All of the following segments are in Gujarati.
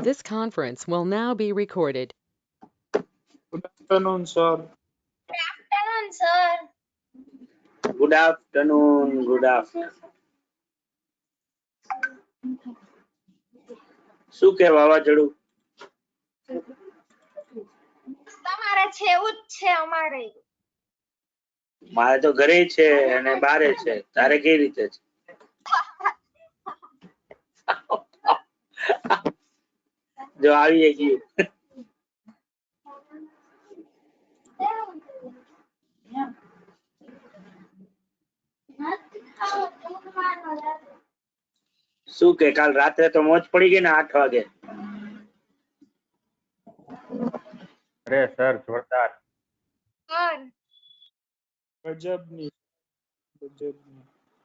This conference will now be recorded. Good afternoon, sir. Afternoon, sir. Good afternoon. Good afternoon. શું કે વાવાઝોડું? તમારે છે એવું જ છે અમારે. મારે તો ઘરે છે અને બારે છે. તારે કેવી રીતે છે? જો આવી ગયું. શું કે કાલ રાત્રે તો મોજ પડી ગઈ ને 8 વાગે? અરે સર જોરદાર. સર ગજબની.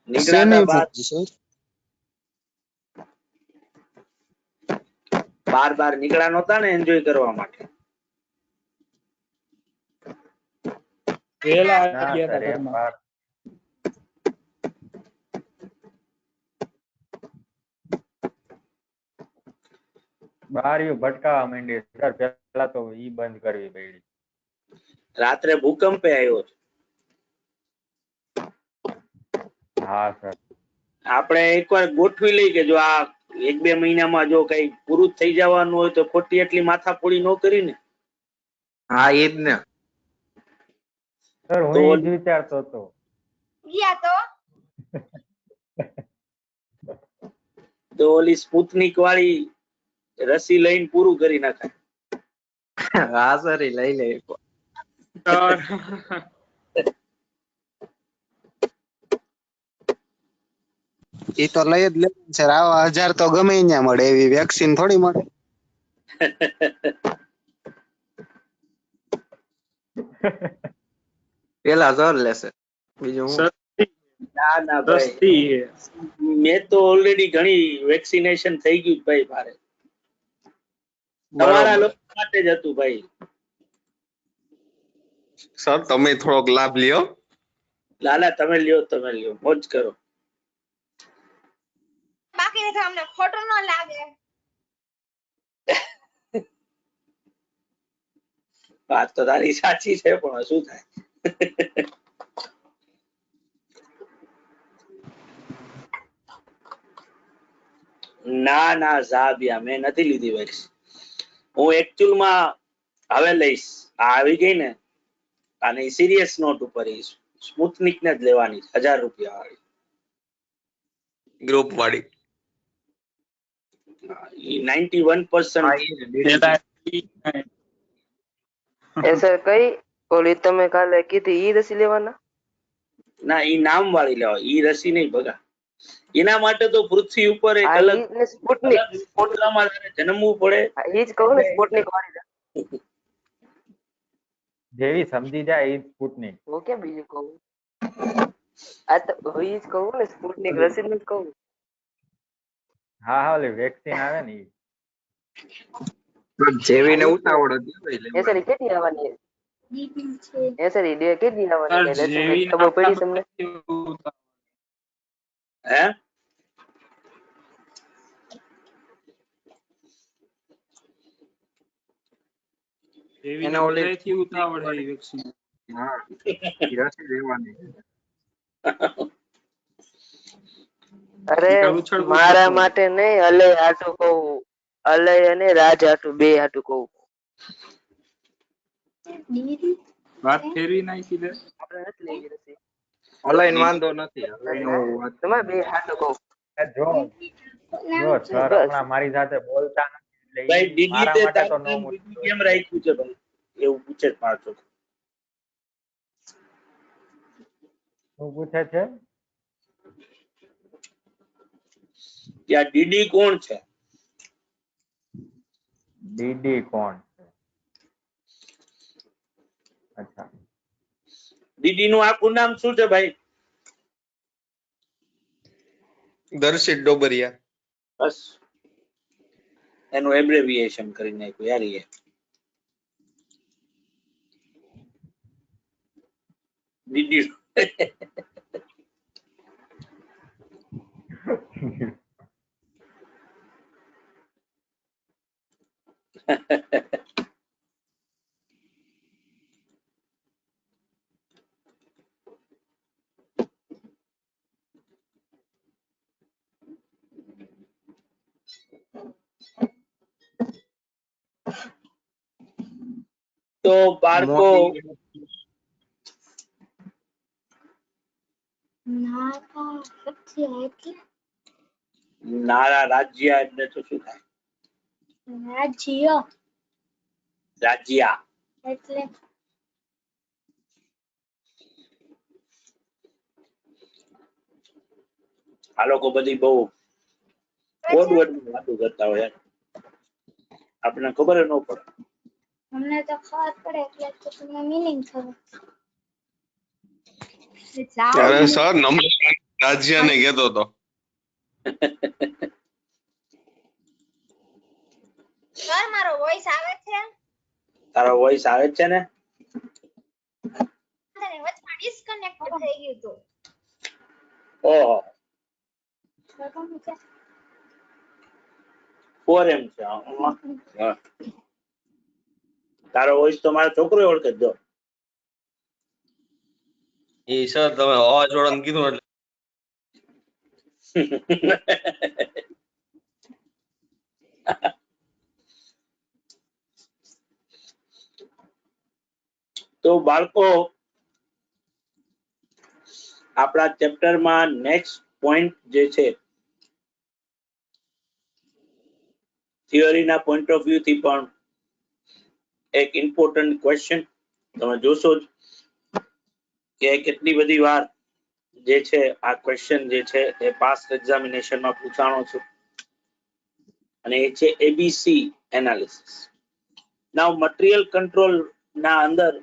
નીકળ્યા બાર નીકળ્યા નહોતા ને એન્જોય કરવા માટે? વહેલા ના આવી ગયા સર હતા એમ ઘરમાં. બાર બારીઓ ભટકાવા માંડી સર, પેલા તો ઈ બંધ કરવી પડી. રાત્રે ભૂકંપે આવ્યો છે. હા સર. આપણે એકવાર ગોઠવી લઈ કે જો આ 1-2 મહિનામાં જો કઈ પૂરું થઈ જવાનું હોય તો ખોટી એટલી માથાપોડી ન કરી ને. હા એ જ ને. સર હું તો ઈ જ વિચારતો હતો. ગયા તો ઓલી સ્પુતનિક વાળી રસી લઈને પૂરું કરી નાખાય. હા સર એ લઈ લે. સર એ તો લઈ જ લે સર. આવા 1000 તો ગમે ત્યાં મળે, એવી વેક્સિન થોડી મળે. પેલા સર લેશે, બીજું હું. ના ના ભાઈ, સસ્તી છે. મેં તો ઓલરેડી ઘણી વેક્સિનેશન થઈ ગયું ભાઈ. મારે તમારા બરોબર. લોકો માટે જ હતું ભાઈ. સર તમે થોડોક લાભ લ્યો. લાલા તમે લ્યો, મોજ કરો. બાકી તો અમને ખોટું ન લાગે. વાત તો તારી સાચી છે, પણ શું થાય? ના ના સાહેબ, મેં નથી લીધી વેક્સિન. હું એકચ્યુઅલમાં હવે લઈશ. આ આવી ગઈ ને, અને સિરિયસ નોટ ઉપર સ્પુતનિક ને જ લેવાની 1000 રૂપિયા વાળી. ગ્રુપ વાળી. 91% એ સર કઈ ઓલી તમે કાલે કીધી ઈ રસી લેવાના? ના, ઈ નામ વાળી લેવા. ઈ રસી નહીં ભગા. એના માટે તો પૃથ્વી ઉપર એક આ અલગ ઈ ને સ્પુટનિક. મુદ્રામાં જન્મવું પડે. હા, ઈ જ કહું ને સ્પુટનિક વાળી. જેવી સમજી જાય ઈ સ્પુટનિક. હું કેમ બીજું કહું? આ તો હું ઈ જ કહું ને સ્પુટનિક રસી નું જ કહું. હા હા ઓલી વેક્સિન આવે ને ઈ. જેવીને ઉતાવળ હતી લઈ એ સર લેવાની. ઈ કેટલી આવવાની? એ સર ઈ ડે કેટલી આવવાની? સર રસી જેવી ખબર પડી તમને? હે? એને ઓલી ઉતાવળ છે વેક્સિન. હા ઈ રસી લેવાની. અરે ઉછળ મારા માટે નહીં, અલય હાટું કહું. અલય અને રાજ હાટું, બે હાટું કહું. વાત ફેરવી નાખી દે. આપણે નથી લેવી રસી. અલાઈન વાંધો નથી. અલાઈન વાત તમારે બે હાટું કહું. જો જો સર બસ. હમણાં મારી સાથે બોલતા નથી ભાઈ એટલે ઈ મારા દીદી માટે તો નો કેમ રાખ્યું છે ભાઈ? એવું પૂછે જ મારતો. શું પૂછે છે? કે આ ડીડી કોણ છે? ડીડી કોણ છે? અચ્છા. ડીડી નું આખું નામ શું છે ભાઈ? દર્શિત ડોબરિયા. બસ એનું એબ્રેવિએશન કરી નાખ્યું યાર. એ ડીડી તો બાળકો નારા રાજ્ય એટલે તો શું થાય? રાજ્યા એટલે આ લોકો બધી બહુ ઓડ વાતો કરતા હોય યાર. આપણને ખબર ન પડે. અમને તો ખબર પડે એટલે તો તમને મીનિંગ ખબર. ત્યારે સર નમ્ર રાજ્યને કહેતો હતો. સર મારો વોઇસ આવે છે? તારો વોઇસ આવે છે ને? વચમાં ડિસ્કનેક્ટ થઈ ગયું હતું. ઓહો 4M છે. હા. તારો વોઇસ તો મારો છોકરો ઓળખે જ જો. એ સર તમે વાવાઝોડાને કીધું એટલે તો બાળકો આપણા ચેપ્ટરમાં નેક્સ્ટ પોઈન્ટ જે છે થિયરીના પોઈન્ટ ઓફ વ્યૂ થી પણ એક ઇમ્પોર્ટન્ટ ક્વેશ્ચન તમે જોશો જ કે કેટલી બધી વાર જે છે આ ક્વેશ્ચન જે છે એ પાસ્ટ એક્ઝામિનેશનમાં પૂછાણો છે અને એ છે એબીસી એનાલિસિસ. નાઉ મટીરિયલ કંટ્રોલ ના અંદર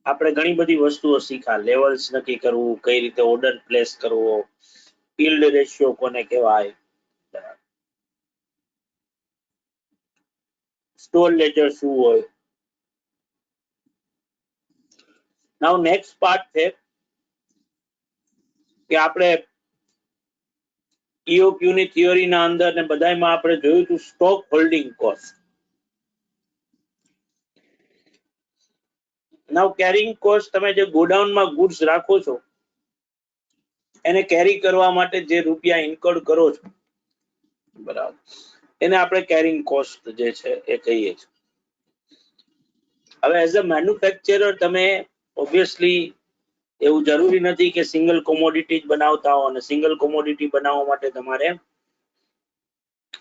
આપણે ઘણી બધી વસ્તુઓ શીખ્યા. લેવલ્સ નક્કી કરવું, કઈ રીતે ઓર્ડર પ્લેસ કરવો, ફિલ્ડ રેશિયો કોને કહેવાય, સ્ટોર લેજર શું હોય. નાઉ નેક્સ્ટ પાર્ટ છે કે આપણે EOQ ની થિયરીના અંદર ને બધાયમાં આપણે જોયું હતું સ્ટોક હોલ્ડિંગ કોસ્ટ. નાઉ કેરિંગ કોસ્ટ, તમે જે ગોડાઉનમાં ગુડ્સ રાખો છો એને કેરી કરવા માટે જે રૂપિયા ઇન્કર્ડ કરો છો, બરાબર, એને આપણે કેરિંગ કોસ્ટ જે છે એ કહીએ છીએ. હવે એઝ અ મેન્યુફેક્ચરર તમે ઓબ્વિયસલી એવું જરૂરી નથી કે સિંગલ કોમોડિટી જ બનાવતા હો, અને સિંગલ કોમોડિટી બનાવવા માટે તમારે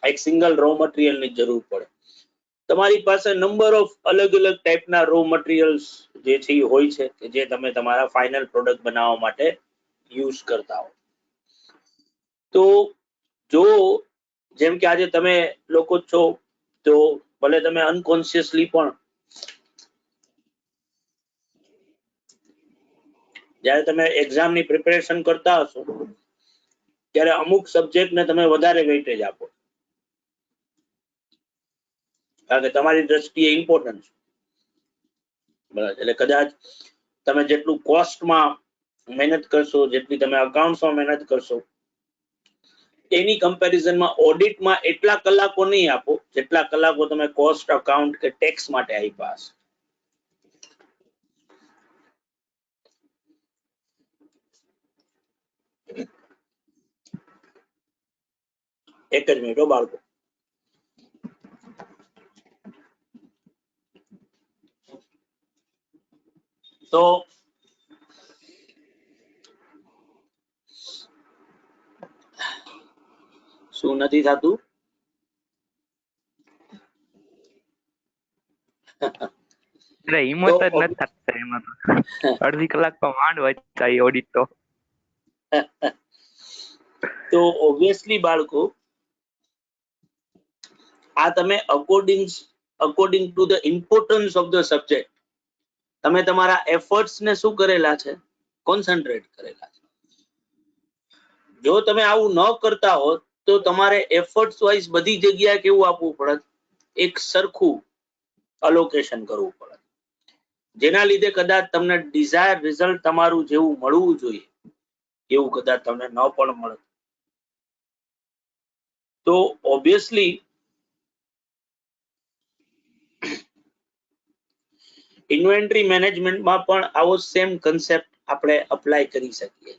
એક સિંગલ રો મટીરિયલ ની જરૂર પડે. તમારી પાસે નંબર ઓફ અલગ અલગ ટાઈપના રો મટીરિયલ્સ જે છે એ હોય છે કે જે તમે તમારા ફાઇનલ પ્રોડક્ટ બનાવવા માટે યુઝ કરતા હો. તો જો જેમ કે આજે તમે લોકો છો તો ભલે તમે અનકોન્શિયસલી પણ જ્યારે તમે એક્ઝામની પ્રિપેરેશન કરતા હશો ત્યારે અમુક સબ્જેક્ટને તમે વધારે વેઇટેજ આપો, કારણ કે તમારી દ્રષ્ટિએ ઇમ્પોર્ટન્ટ છે, બરાબર. એટલે કદાચ તમે જેટલું કોસ્ટમાં મહેનત કરશો, જેટલી તમે અકાઉન્ટ્સમાં મહેનત કરશો, એની કમ્પેરિઝનમાં ઓડિટમાં એટલા કલાકો નહીં આપો જેટલા કલાકો તમે કોસ્ટ, અકાઉન્ટ કે ટેક્સ માટે આપ્યા હશે. એક જ મિનિટ બાળકો. તો શું નથી થતું? હિંમત જ નથી થતી એમાં તો. અડધી કલાક તો માંડ વાંચતા ઓડિટ તો. તો ઓબ્વિયસલી બાળકો આ તમે according to the importance of the subject તમે તમારા એફર્ટ્સ ને શું કરેલા છે? કોન્સન્ટ્રેટ કરેલા છે. જો તમે આવું ન કરતા હો તો તમારે એફર્ટ્સ વાઇઝ બધી જગ્યાએ કેવું આપવું પડે? એક સરખું અલોકેશન કરવું પડે, જેના લીધે કદાચ તમને ડિઝાયર રિઝલ્ટ તમારું જેવું મળવું જોઈએ એવું કદાચ તમને ન પણ મળે. તો ઓબ્વિયસલી ઇન્વેન્ટરી મેનેજમેન્ટમાં પણ આવો સેમ કન્સેપ્ટ આપણે અપ્લાય કરી શકીએ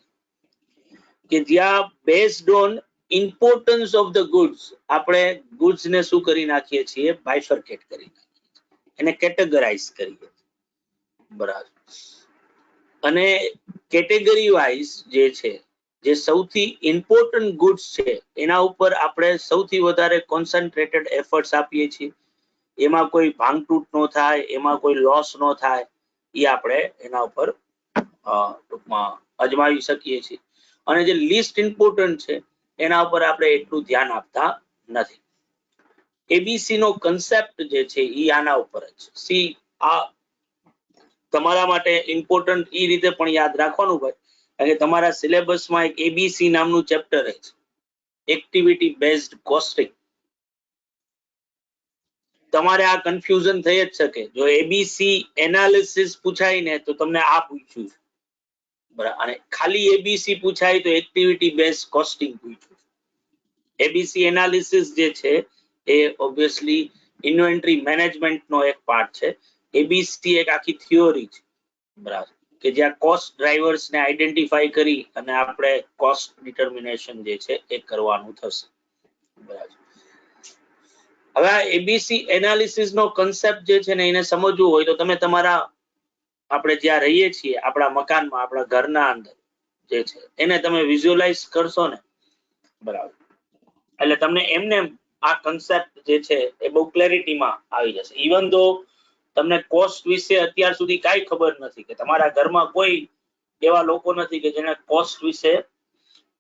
કે જ્યાં based on importance of the goods આપણે ગુડ્સ ને શું કરી નાખીએ છીએ, બાયફર્કેટ કરી નાખીએ છીએ, એને કેટેગરાઇઝ કરીએ, બરાબર. અને કેટેગરી વાઇઝ જે છે, જે સૌથી ઇમ્પોર્ટન્ટ ગુડ્સ છે એના ઉપર આપણે સૌથી વધારે કોન્સન્ટ્રેટેડ એફર્ટ્સ આપીએ છીએ. એમાં કોઈ ભાંગતૂટ ન થાય, એમાં કોઈ લોસ ન થાય, એ આપણે એના ઉપર ટૂંકમાં અજમાવી શકીએ છીએ. અને જે લીસ્ટ ઇમ્પોર્ટન્ટ છે એના ઉપર આપણે એટલું ધ્યાન આપતા નથી. એબીસી નો કન્સેપ્ટ જે છે એ આના ઉપર જ સી. આ તમારા માટે ઇમ્પોર્ટન્ટ એ રીતે પણ યાદ રાખવાનું ભાઈ, કારણ કે તમારા સિલેબસમાં એક એબીસી નામનું ચેપ્ટર છે, એક્ટિવિટી બેઝડ કોસ્ટિંગ. તમારે આ કન્ફ્યુઝન થઈ જ શકે. જો એબીસી એનાલિસિસ પૂછાય ને તો તમને આ પૂછ્યું છે, બરાબર, અને ખાલી એબીસી પૂછાય તો એક્ટિવિટી બેઝડ કોસ્ટિંગ પૂછ્યું. એબીસી એનાલિસિસ જે છે એ ઓબ્વિયસલી ઇન્વેન્ટરી મેનેજમેન્ટ નો એક પાર્ટ છે. એબીસી એક આખી થિયોરી છે, બરાબર, કે જ્યાં કોસ્ટ ડ્રાઈવર્સ ને આઈડેન્ટિફાઈ કરી અને આપણે કોસ્ટ ડિટર્મિનેશન જે છે એ કરવાનું થશે, બરાબર. હવે આ એબીસી એનાલિસિસ નો કન્સેપ્ટ જે છે ને એને સમજવું હોય તો તમે તમારા આપણે જ્યાં રહીએ છીએ આપણા મકાનમાં, આપણા ઘરના અંદર જે છે એને તમે વિઝ્યુઅલાઇઝ કરશો ને, બરાબર, એટલે તમને એમને આ કન્સેપ્ટ જે છે એ બહુ ક્લેરિટીમાં આવી જશે. ઇવન ધો તમને કોસ્ટ વિશે અત્યાર સુધી કાંઈ ખબર નથી, કે તમારા ઘરમાં કોઈ એવા લોકો નથી કે જેને કોસ્ટ વિશે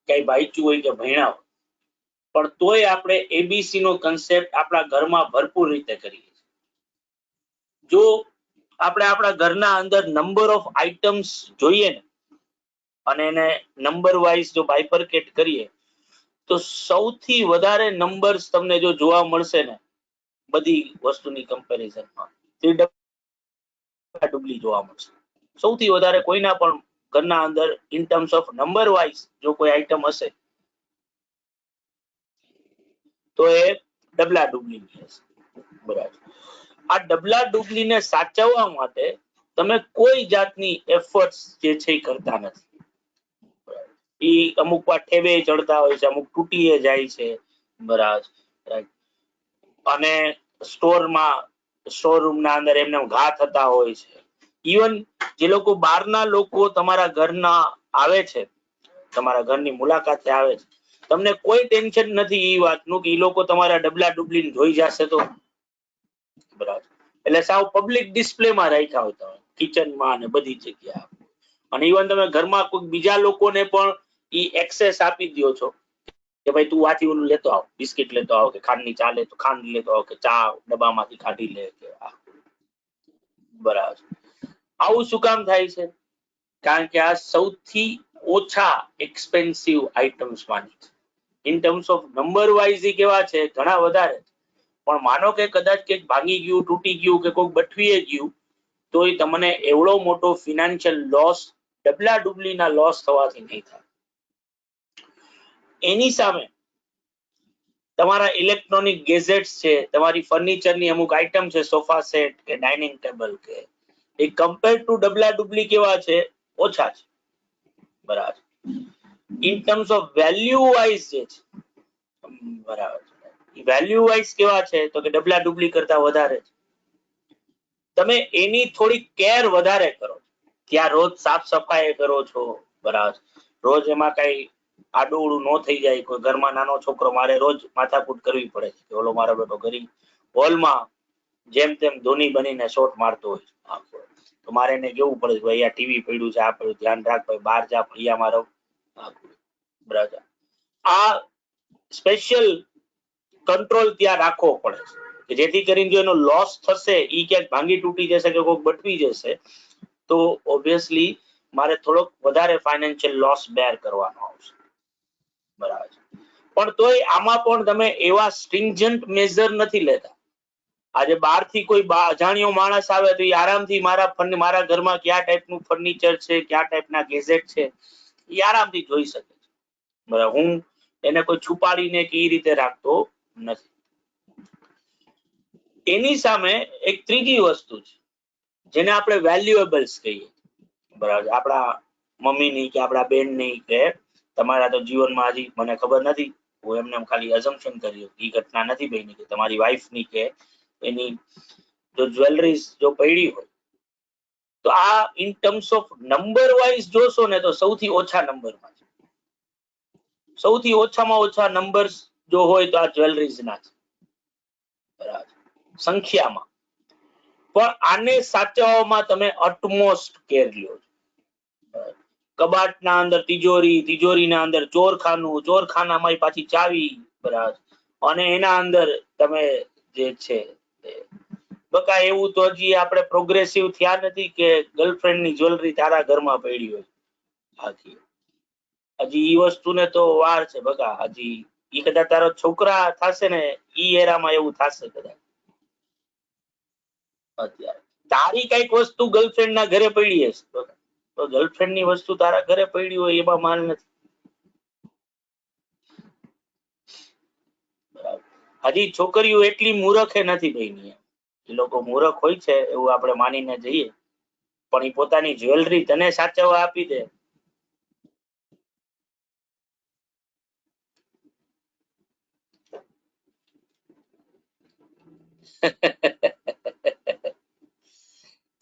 કઈ વાંચ્યું હોય કે ભણ્યા હોય, પણ તોય આપણે એબીસી નો કન્સેપ્ટ આપણા ઘરમાં ભરપૂર રીતે કરીએ છીએ. જો આપણે આપણા ઘરના અંદર નંબર ઓફ આઇટમ્સ જોઈએ ને અને એને નંબર વાઇઝ જો બાયફર્કેટ કરીએ તો સૌથી વધારે નંબર્સ તમને જો જોવા મળશે ને બધી વસ્તુની કમ્પેરિઝનમાં, ડબલી જોવા મળશે સૌથી વધારે. કોઈના પણ ઘરના અંદર in terms of number wise જો કોઈ આઈટમ હશે તો એ ડબલા ડુબલી હશે, બરાબર. આ ડબલા ડુબલીને સાચવવા માટે તમે કોઈ જાતની એફર્ટ્સ જે છે એ કરતા નથી. એ અમુક વાર ઠેબે ચડતા હોય છે, અમુક તૂટીએ જાય છે, બરાબર, અને સ્ટોર રૂમ ના અંદર એમને ઘા થતા હોય છે. ઇવન જે લોકો બહારના લોકો તમારા ઘરના આવે છે, તમારા ઘરની મુલાકાતે આવે છે, તમને કોઈ ટેન્શન નથી એ વાતનું કે એ લોકો તમારા ડબલા ડુબલી જોઈ જશે તો, બરાબર. એટલે સાવ પબ્લિક ડિસ્પ્લેમાં રાખ્યા હોય તમે કિચનમાં અને બધી જગ્યા. અને ઇવન તમે ઘરમાં કોઈ બીજા લોકોને પણ ઈ એક્સેસ આપી દો છો કે ભાઈ તું આથી ઓલું લેતો આવ, બિસ્કિટ લેતો આવ, કે ખાંડની ચા લેતો ખાંડ લેતો આવ, કે ચા ડબ્બામાંથી કાઢી લે, કે બરાબર. આવું શું કામ થાય છે? કારણ કે આ સૌથી ઓછા એક્સપેન્સિવ આઇટમ્સ માંની છે. In terms of number wise કેવા છે, ઘણા વધારે, પણ માનો કે કદાચ કંઈક ભાંગી ગયું, તૂટી ગયું, કે કોઈક બઠવીએ ગયું તો એ તમને એવડો મોટો ફિનાન્શિયલ લોસ ડબલા ડુબલીના લોસ થવાથી નહીં થાય. એની સામે તમારા ઇલેક્ટ્રોનિક ગેજેટ્સ છે, તમારી ફર્નિચરની અમુક આઇટમ છે, સોફા સેટ કે ડાઇનિંગ ટેબલ, કે એ કમ્પેર ટુ ડબલા ડુબલી કેવા છે, ઓછા છે, બરાબર. In terms of value wise જે છે, બરાબર, વેલ્યુ વાઇઝ કેવા છે તો કે ડબલા ડુબલી કરતા વધારે છે. તમે એની થોડી કેર વધારે કરો, ત્યાં રોજ સાફ સફાઈ કરો છો, બરાબર, રોજ એમાં કઈ આડું ન થઈ જાય. કોઈ ઘરમાં નાનો છોકરો મારે રોજ માથાકૂટ કરવી પડે છે કે ઓલો મારો બેટો ગરીબ હોલમાં જેમ તેમ ધોની બનીને શોટ મારતો હોય તો મારે એને કેવું પડે છે ભાઈ આ ટીવી પડ્યું છે, આ પડ્યું, ધ્યાન રાખ ભાઈ, બહાર જા, ફળિયામાં રહો, બરાબર. આ સ્પેશિયલ કંટ્રોલ ત્યાં રાખવો પડે છે કે જેથી કરીને જો એનો લોસ થશે, ઈ ક્યાંક ભાંગી તૂટી જશે કે કોઈ બટવી જશે તો ઓબ્વિયસલી મારે થોડોક વધારે ફાઇનાન્શિયલ લોસ બેર કરવાનો આવશે, બરાબર. પણ તોય આમાં પણ તમે એવા સ્ટ્રિંજન્ટ મેઝર નથી લેતા. આજે બહારથી કોઈ અજાણ્યો માણસ આવે તો એ આરામથી મારા ઘરમાં કયા ટાઈપનું ફર્નિચર છે, કયા ટાઈપના ગેજેટ છે, એ આરામથી જોઈ શકે છે, બરાબર. હું એને કોઈ છુપાડીને કે એ રીતે રાખતો નથી. એની સામે એક ત્રીજી વસ્તુ છે જેને આપણે વેલ્યુએબલ્સ કહીએ, બરાબર. આપણા મમ્મીની કે આપણા બેનની કે તમારા તો જીવનમાં હજી મને ખબર નથી, હું એમને ખાલી અઝમ્પશન કર્યું, એ ઘટના નથી બની કે તમારી વાઈફની કે એની જો જ્વેલરીઝ જો પડી હોય, તો આ in terms of number wise જોશો ને તો સૌથી ઓછા નંબરમાં છે. સૌથી ઓછામાં ઓછા નંબર્સ જો હોય તો આ જ્વેલરીઝ ના છે, બરાબર, સંખ્યામાં. પણ આને સાચવવામાં તમે અટમોસ્ટ કેર લ્યો છો. કબાટના અંદર તિજોરી, તિજોરીના અંદર ચોરખાનું, ચોરખાનામાં પાછી ચાવી, બરાબર, અને એના અંદર તમે જે છે બકા એવું તો હજી આપણે પ્રોગ્રેસિવ થયા નથી કે ગર્લફ્રેન્ડ ની જ્વેલરી તારા ઘરમાં પડી હોય. હાજી, હજી ઈ વસ્તુને તો વાર છે બકા. હજી ઈ કદાચ તારો છોકરા થશે ને ઈ એરામાં એવું થશે કદાચ. અત્યારે તારી કઈક વસ્તુ ગર્લફ્રેન્ડ ના ઘરે પડી હશે, તો ગર્લફ્રેન્ડ ની વસ્તુ તારા ઘરે પડી હોય એમાં માલ નથી. બરાબર. હજી છોકરીઓ એટલી મૂર્ખે નથી બની. એ લોકો મૂર્ખ હોય છે એવું આપણે માનીને જઈએ, પણ એ પોતાની જ્વેલરી તને સાચવવા આપી દે.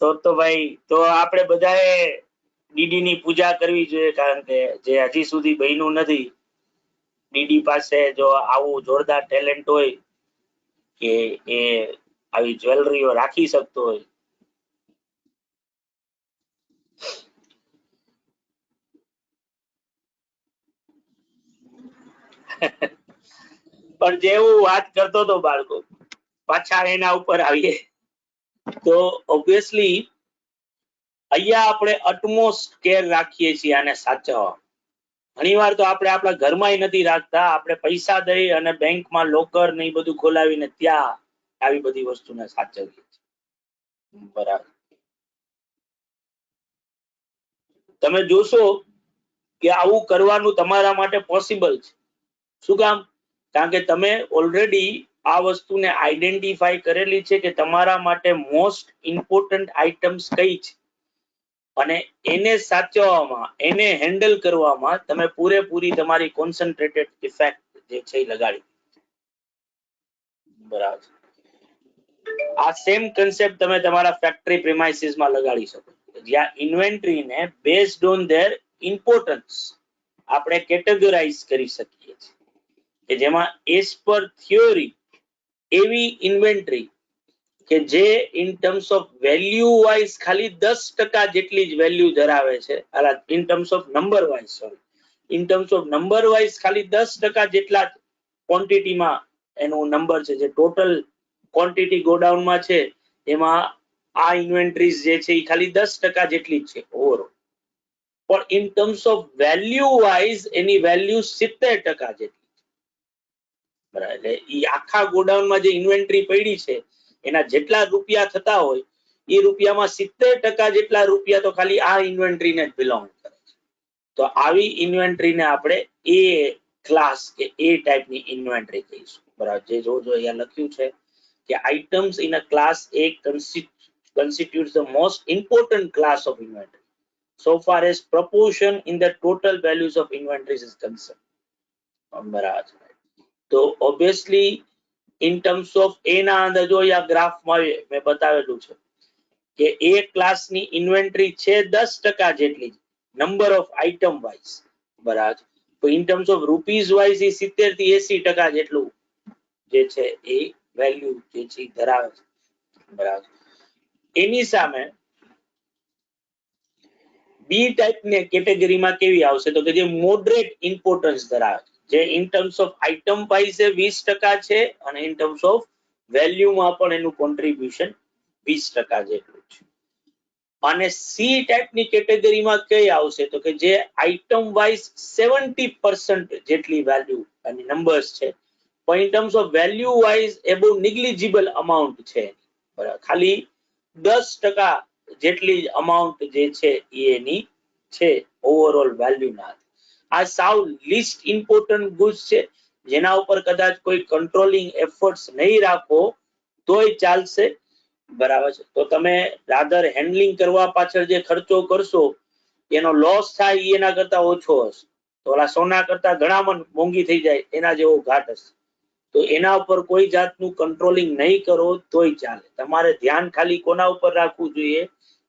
તો ભાઈ તો આપણે બધાએ ડીડી ની પૂજા કરવી જોઈએ, કારણ કે જે હજી સુધી બન્યું નથી, ડીડી પાસે જો આવું જોરદાર ટેલેન્ટ હોય કે એ આવી જ્વેલરીઓ રાખી શકતો હોય. પણ જેવું વાત કરતો હતો બાળકો, પાછા એના ઉપર આવીએ તો ઓબ્વિયસલી અહીંયા આપણે અટમોસ્ટ કેર રાખીએ છીએ આને સાચવવા. ઘણીવાર તો આપણે આપણા ઘરમાં નથી રાખતા, આપણે પૈસા દઈ અને બેંકમાં લોકર ને એ બધું ખોલાવીને ત્યાં આવી બધી વસ્તુને સાચવીએ છીએ. બરાબર. તમે જોશો કે આવું કરવાનું તમારા માટે પોસિબલ છે. શું કામ? કારણ કે તમે ઓલરેડી આ વસ્તુને આઈડેન્ટિફાઈ કરેલી છે કે તમારા માટે મોસ્ટ ઇમ્પોર્ટન્ટ આઇટમ્સ કઈ છે, અને એને સાચવવામાં, એને હેન્ડલ કરવામાં તમે પૂરેપૂરી તમારી કોન્સન્ટ્રેટેડ ઇફેક્ટ જે છે એ લગાડી. બરાબર. આ સેમ કન્સેપ્ટ તમે તમારા ફેક્ટરી પ્રિમાઇસીસમાં લગાડી શકો, જ્યાં ઇન્વેન્ટરીને બેઝડ ઓન ધેર ઇમ્પોર્ટન્સ આપણે કેટેગરાઇઝ કરી શકીએ છીએ, કે જેમાં એઝ પર થિયોરી એવી ઇન્વેન્ટરી કે જે in terms of value wise ખાલી 10% જેટલી જ વેલ્યુ ધરાવે છે. In terms of number wise, sorry, in terms of number wise ખાલી 10% જેટલા ક્વોન્ટિટીમાં એનું નંબર છે. જે ટોટલ ક્વોન્ટિટી ગોડાઉનમાં છે એમાં આ ઇન્વેન્ટરીઝ જે છે એ ખાલી 10% જેટલી જ છે ઓવરઓલ. પણ in terms of value wise any value 70% જેટલી. બરાબર. એટલે એ આખા ગોડાઉનમાં જે ઇન્વેન્ટરી પડી છે એના જેટલા રૂપિયા થતા હોય એ રૂપિયામાં 70% જેટલા રૂપિયા તો ખાલી આ ઇન્વેન્ટરીને જ બિલોંગ કરે છે. તો આવી ઇન્વેન્ટરીને આપણે એ ક્લાસ કે એ ટાઈપની ઇન્વેન્ટરી કહીશું. બરાબર. જે જો અહીંયા લખ્યું છે કે items in a class A constitutes the most important class of inventory so far as proportion in the total values of inventories is concerned. બરાબર. તો ઓબ્વિયસલી ઇન ટર્મ્સ ઓફ એ ના અંદર જો આ ગ્રાફમાં મેં બતાવેલું છે કે એ ક્લાસની ઇન્વેન્ટરી છે 10% જેટલી, નંબર ઓફ આઇટમ વાઇઝ. બરાબર. તો in terms of rupees wise એ 70 થી 80% જેટલું જે છે એ વેલ્યુ જે છે ધરાવે છે. બરાબર. એની સામે બી ટાઈપની કેટેગરીમાં કેવી આવશે તો કે જે મોડરેટ ઇમ્પોર્ટન્સ ધરાવે છે, જે in terms of item wise 20% છે અને ઇન ટર્મ્સ ઓફ વેલ્યુમાં પણ એનું કોન્ટ્રીબ્યુશન 20% જેટલું છે. અને સી ટાઈપની કેટેગરીમાં કઈ આવશે તો કે જે આઇટમ વાઇઝ 70% જેટલી વેલ્યુ અને નંબર્સ છે, પણ in terms of value wise એ બહુ નિગ્લિજિબલ અમાઉન્ટ છે. બરાબર. ખાલી 10% જેટલી અમાઉન્ટ જે છે એની છે ઓવરઓલ વેલ્યુના. આ સાવ લીસ્ટ ઇમ્પોર્ટન્ટ ગુડ્સ છે, જેના ઉપર કદાચ કોઈ કંટ્રોલિંગ એફર્ટ્સ નહીં રાખો તોય ચાલશે, બરાબર છે. તો તમે રાધર હેન્ડલિંગ કરવા પાછળ જે ખર્ચો કરશો એનો લોસ થાય એના કરતા ઓછો હશે. તો ઓલા સોના કરતા ઘણા મોંઘી થઈ જાય એના જેવો ઘાટ હશે. તો એના ઉપર કોઈ જાતનું કંટ્રોલિંગ નહીં કરો તોય ચાલે. તમારે ધ્યાન ખાલી કોના ઉપર રાખવું જોઈએ?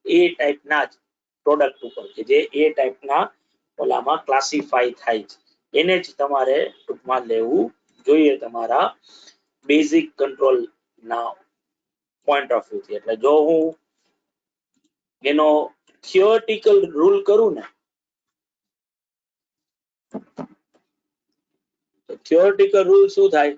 એ ટાઈપના જ પ્રોડક્ટ ઉપર કે જે એ ટાઈપના ઓલામાં ક્લાસિફાઈ થાય છે એને જ તમારે ટૂંકમાં લેવું જોઈએ તમારા બેઝિક કંટ્રોલ ના પોઈન્ટ ઓફ વ્યૂ થી. એટલે જો હું એનો થિયોરિટિકલ રૂલ કરું ને તો થિયોરિટિકલ રૂલ શું થાય?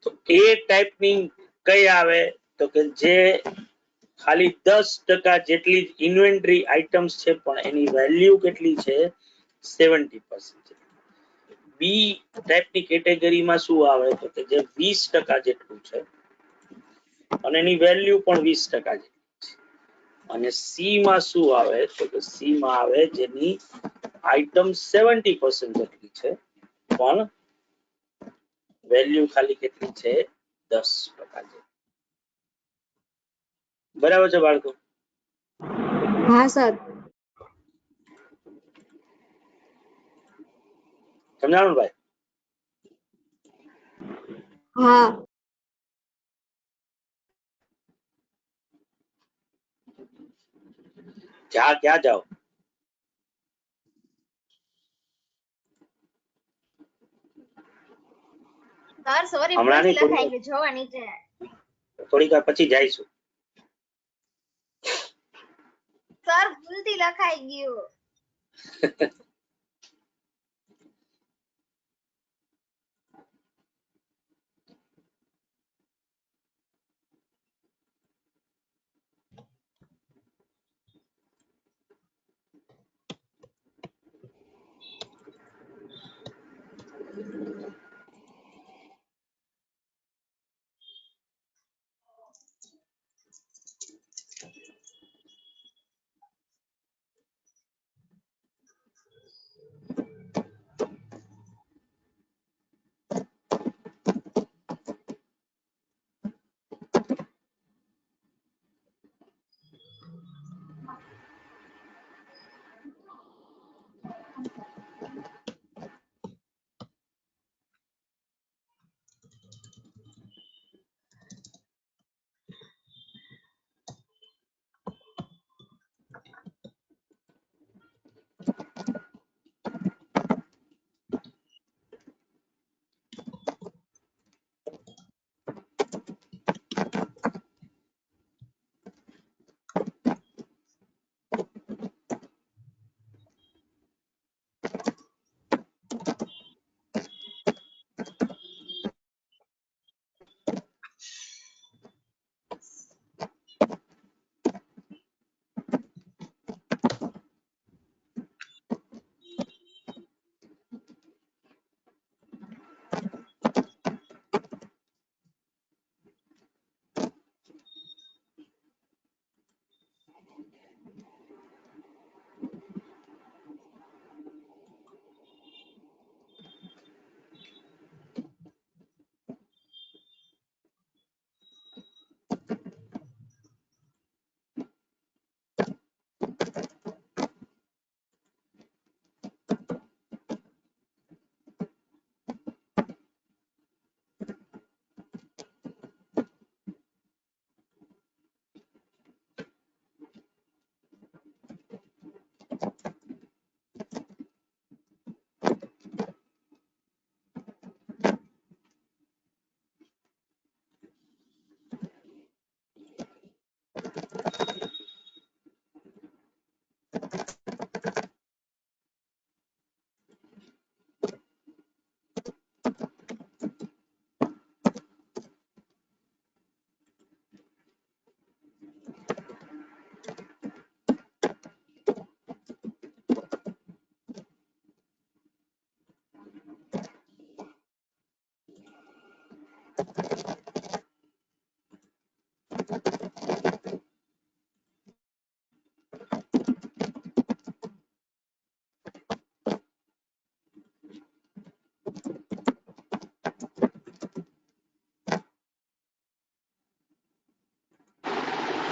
તો એ ટાઈપની કઈ આવે તો કે જે ખાલી 10% જેટલી ઇન્વેન્ટરી આઇટમ્સ છે પણ એની વેલ્યુ કેટલી છે? 70%. બી ટાઈપની કેટેગરીમાં શું આવે તો કે જે 20% જેટલું છે અને એની વેલ્યુ પણ 20% જેટલી છે. અને સી માં શું આવે તો કે સી માં આવે જેની આઇટમ 70% જેટલી છે પણ વેલ્યુ ખાલી કેટલી છે? 10% જેટલી. બરાબર છે બાળકો? હા સર. સમજાણું ભાઈ? હા. ક્યાં જાઓ? સર સોરી હમણાં ભૂલથી નહીં, લખાઈ ગયું જોવા નીચે. થોડીક વાર પછી જઈશું. સર ભૂલથી લખાઈ ગયું.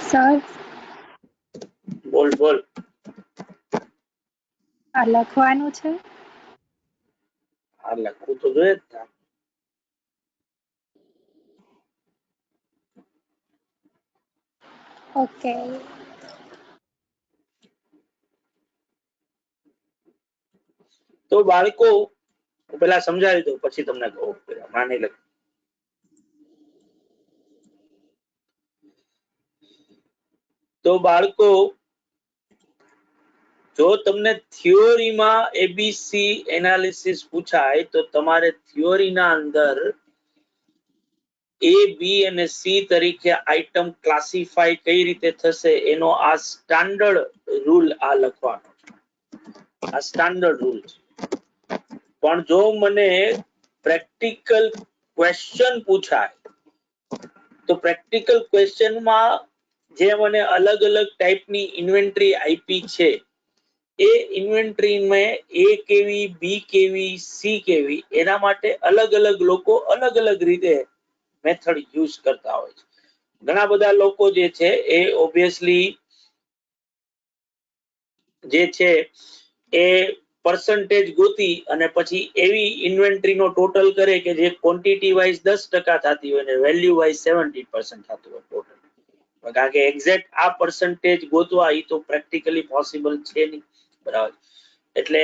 સર બોલ બોલ. આ લખવાનું છે. આ લખવું તો જોઈએ જ ને. ઓકે. તો બાળકો હું પેલા સમજાવી દઉં પછી તમને કહું. માની લે તો બાળકો જો તમને થિયોરીમાં એબીસી એનાલિસિસ પૂછાય તો તમારે થિયોરીના અંદર એ બી અને સી તરીકે આઇટમ ક્લાસિફાઈ કઈ રીતે થશે એનો આ સ્ટાન્ડર્ડ રૂલ આ લખવાનો છે. આ સ્ટાન્ડર્ડ રૂલ છે. પણ જો મને પ્રેક્ટિકલ ક્વેશ્ચન પૂછાય તો પ્રેક્ટિકલ ક્વેશ્ચનમાં જે મને અલગ અલગ ટાઈપની ઇન્વેન્ટરી આપી છે એ ઇન્વેન્ટરી મેં એ કેવી બી કેવી સી કેવી એના માટે અલગ અલગ લોકો અલગ અલગ રીતે મેથડ યુઝ કરતા હોય છે. ઘણા બધા લોકો જે છે એ ઓબ્વિયસલી જે છે એ પર્સન્ટેજ ગોતી અને પછી એવી ઇન્વેન્ટરી નો ટોટલ કરે કે જે ક્વોન્ટિટી વાઇઝ 10% થતી હોય અને વેલ્યુ વાઇઝ 70% થતું હોય ટોટલ. કારણ કે એક્ઝેક્ટ આ પર્સન્ટેજ ગોતવા એ તો પ્રેક્ટિકલી પોસિબલ છે નહીં. બરાબર. એટલે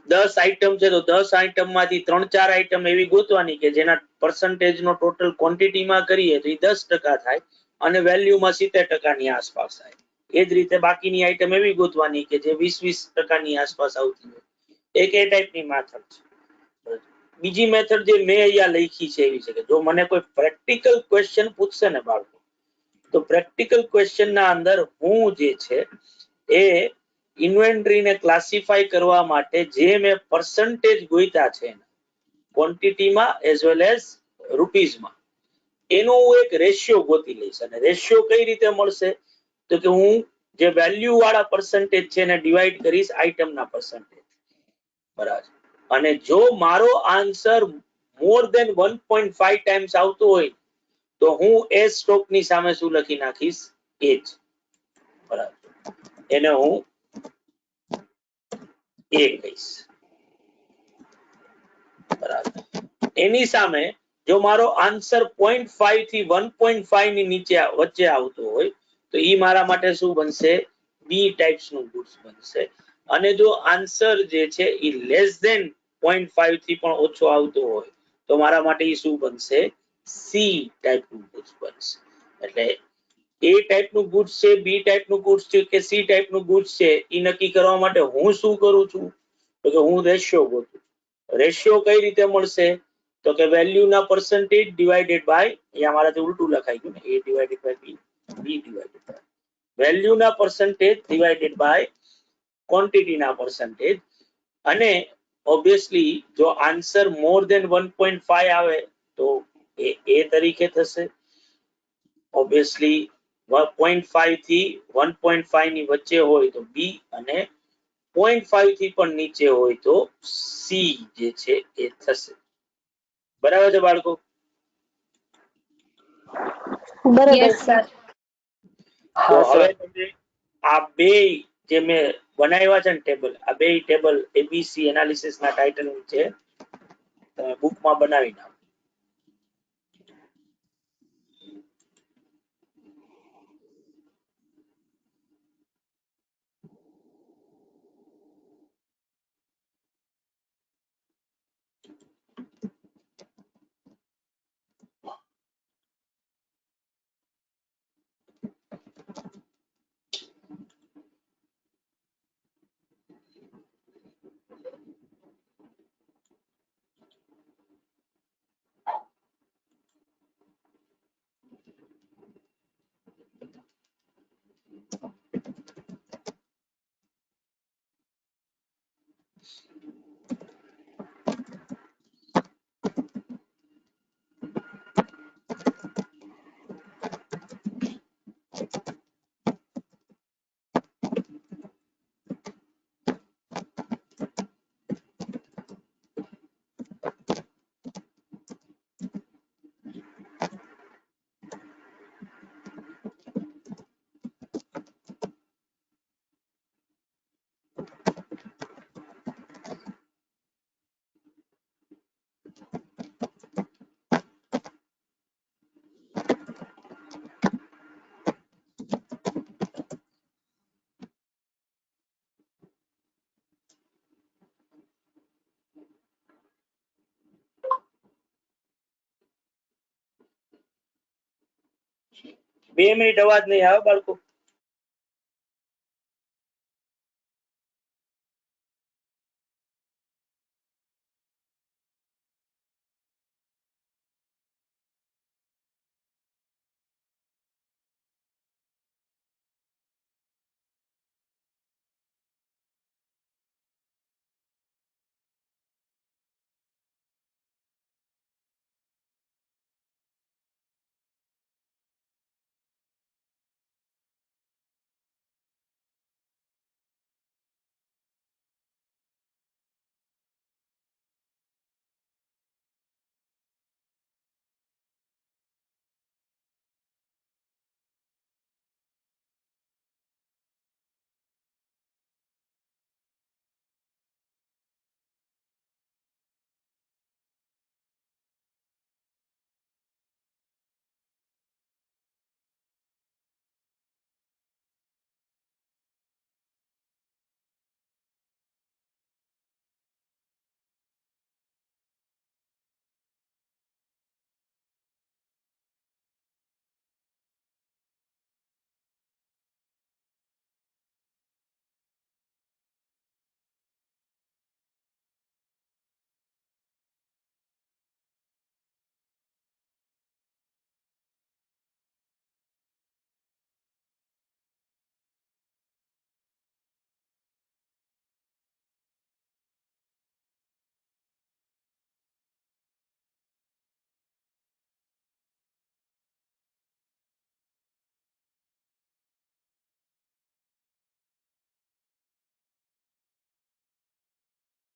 10 આઈટમ છે તો 10 આઈટમ માંથી 3-4 આઈટમ એવી ગોતવાની કે જેના પર્સન્ટેજ નો ટોટલ ક્વોન્ટિટીમાં કરીએ તો એ 10% થાય અને વેલ્યુમાં 70% ની આસપાસ થાય. એ જ રીતે બાકીની આઈટમ એવી ગોતવાની કે જે 20% ની આસપાસ આવતી હોય. એક એ ટાઈપની મેથડ છે. બીજી મેથડ જે મેં અહીંયા લખી છે એવી છે કે જો મને કોઈ પ્રેક્ટિકલ ક્વેશ્ચન પૂછશે ને બાળકો તો પ્રેક્ટિકલ ક્વેશ્ચન ના અંદર હું જે છે એ ઇન્વેન્ટરીને ક્લાસિફાઈ કરવા માટે જે મેં પર્સન્ટેજ ગોત્યા છે ક્વોન્ટિટીમાં એઝ વેલ એઝ રૂપીઝમાં એનો હું એક રેશિયો ગોતી લઈશ. અને રેશિયો કઈ રીતે મળશે તો કે હું જે વેલ્યુ વાળા પર્સન્ટેજ છે એને ડિવાઈડ કરીશ આઇટમના પર્સન્ટેજ. બરાબર. અને જો મારો આન્સર મોર ધેન 1.5 ટાઈમ્સ આવતો હોય તો હું એ સ્ટોકની સામે શું લખી નાખીશ એજ. બરાબર. એને હું એ કહીશ. બરાબર. એની સામે જો મારો આન્સર 0.5 થી 1.5 ની નીચે વચ્ચે આવતો હોય તો ઈ મારા માટે શું બનશે બી ટાઈપ્સ નું ગુડ્સ બનશે. અને જો આન્સર જે છે ઈ લેસ ધેન 0.5 થી પણ ઓછો આવતો હોય તો મારા માટે ઈ શું બનશે સી ટાઈપ નું ગુડ્સ બનશે. એટલે એ ટાઈપ નું ગુડ્સ છે બી ટાઈપ નું ગુડ્સ છે કે સી ટાઈપ નું ગુડ્સ છે ઈ નક્કી કરવા માટે હું શું કરું છું તો કે હું રેશિયો ગોતું. રેશિયો કઈ રીતે મળશે તો કે વેલ્યુ ના પર્સન્ટેજ ડિવાઇડેડ બાય અહીંયા મારાથી ઉલટું લખાઈ ગયું ને a divided by b divided by value ના પર્સન્ટેજ ડિવાઇડેડ બાય ક્વોન્ટિટી ના પર્સન્ટેજ. અને ઓબ્વિયસલી જો આન્સર મોર ધેન 1.5 આવે તો એ તરીકે થશે. ઓબ્વિયસલી 0.5 થી 1.5 ની વચ્ચે હોય તો બી અને 0.5 થી પણ નીચે હોય તો સી જે છે એ થશે. બરાબર છે બાળકો? બરાબર સર. તો હવે તમે આ બે જે મેં બનાવ્યા છે ને ટેબલ આ બે ટેબલ એબીસી એનાલિસિસ ના ટાઇટલ છે તમે બુકમાં બનાવી નાખો. 2 મિનિટ અવાજ નહીં આવે બાળકો.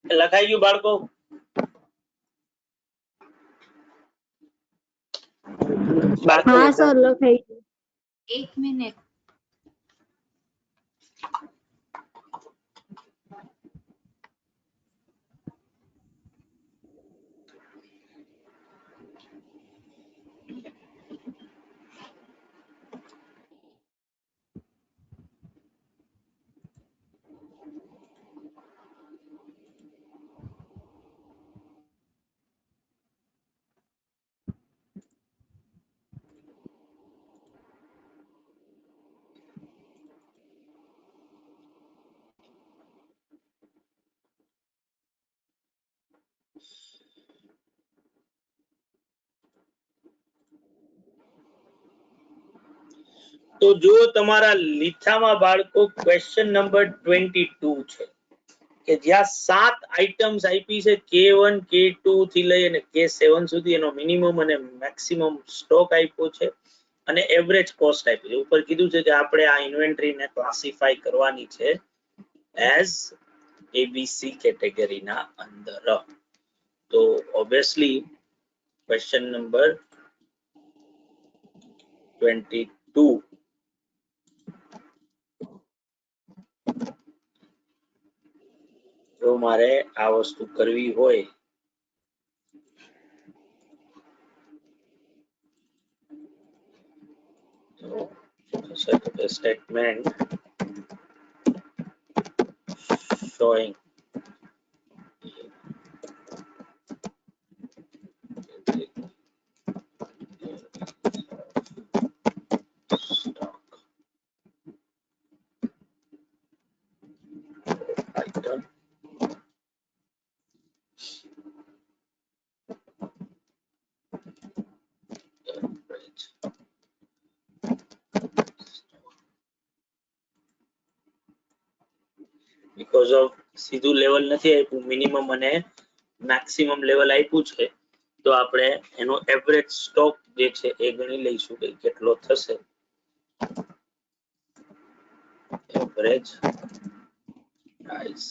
લખાઈ ગયું બાળકો? હા સર લખાઈ ગયું. 1 મિનિટ. તો જો તમારા લીથામાં બાળકો ક્વેશ્ચન નંબર 22 છે કે જ્યાં 7 આઇટમ્સ આપી છે K1 K2 થી લઈ અને K7 સુધી એનો મિનિમમ અને મેક્સિમમ સ્ટોક આપ્યો છે અને એવરેજ કોસ્ટ આપી છે. ઉપર કીધું છે કે આપણે આ ઇન્વેન્ટરી ને ક્લાસિફાઈ કરવાની છે એઝ ABC કેટેગરી ના અંદર. તો ઓબ્વિયસલી ક્વેશ્ચન નંબર 22 જો મારે આ વસ્તુ કરવી હોય તો statement showing item average because of સીધું લેવલ નથી આપ્યું, મિનિમમ અને મેક્સિમમ લેવલ આપ્યું છે તો આપણે એનો એવરેજ સ્ટોક જે છે એ ગણી લઈશું કે કેટલો થશે. એવરેજ પ્રાઇસ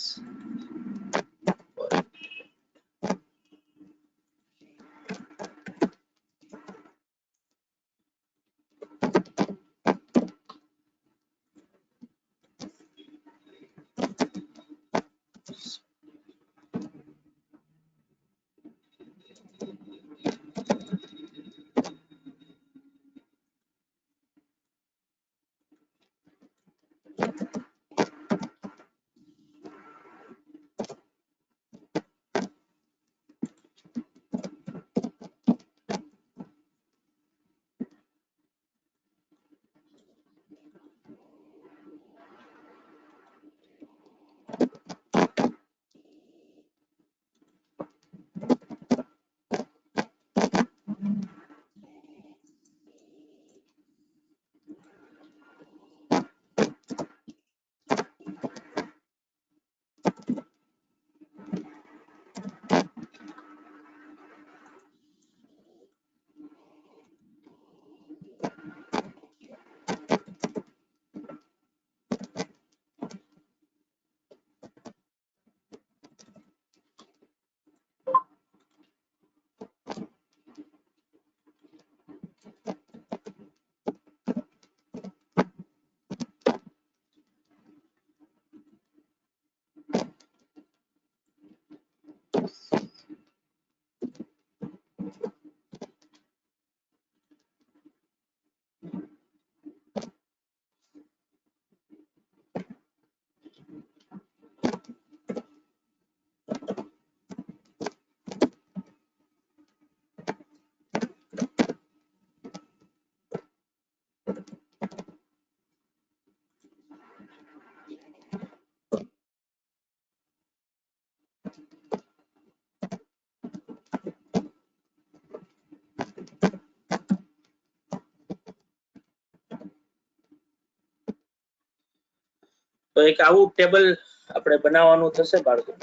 તો એક આવું ટેબલ આપણે બનાવવાનું થશે બાળકો.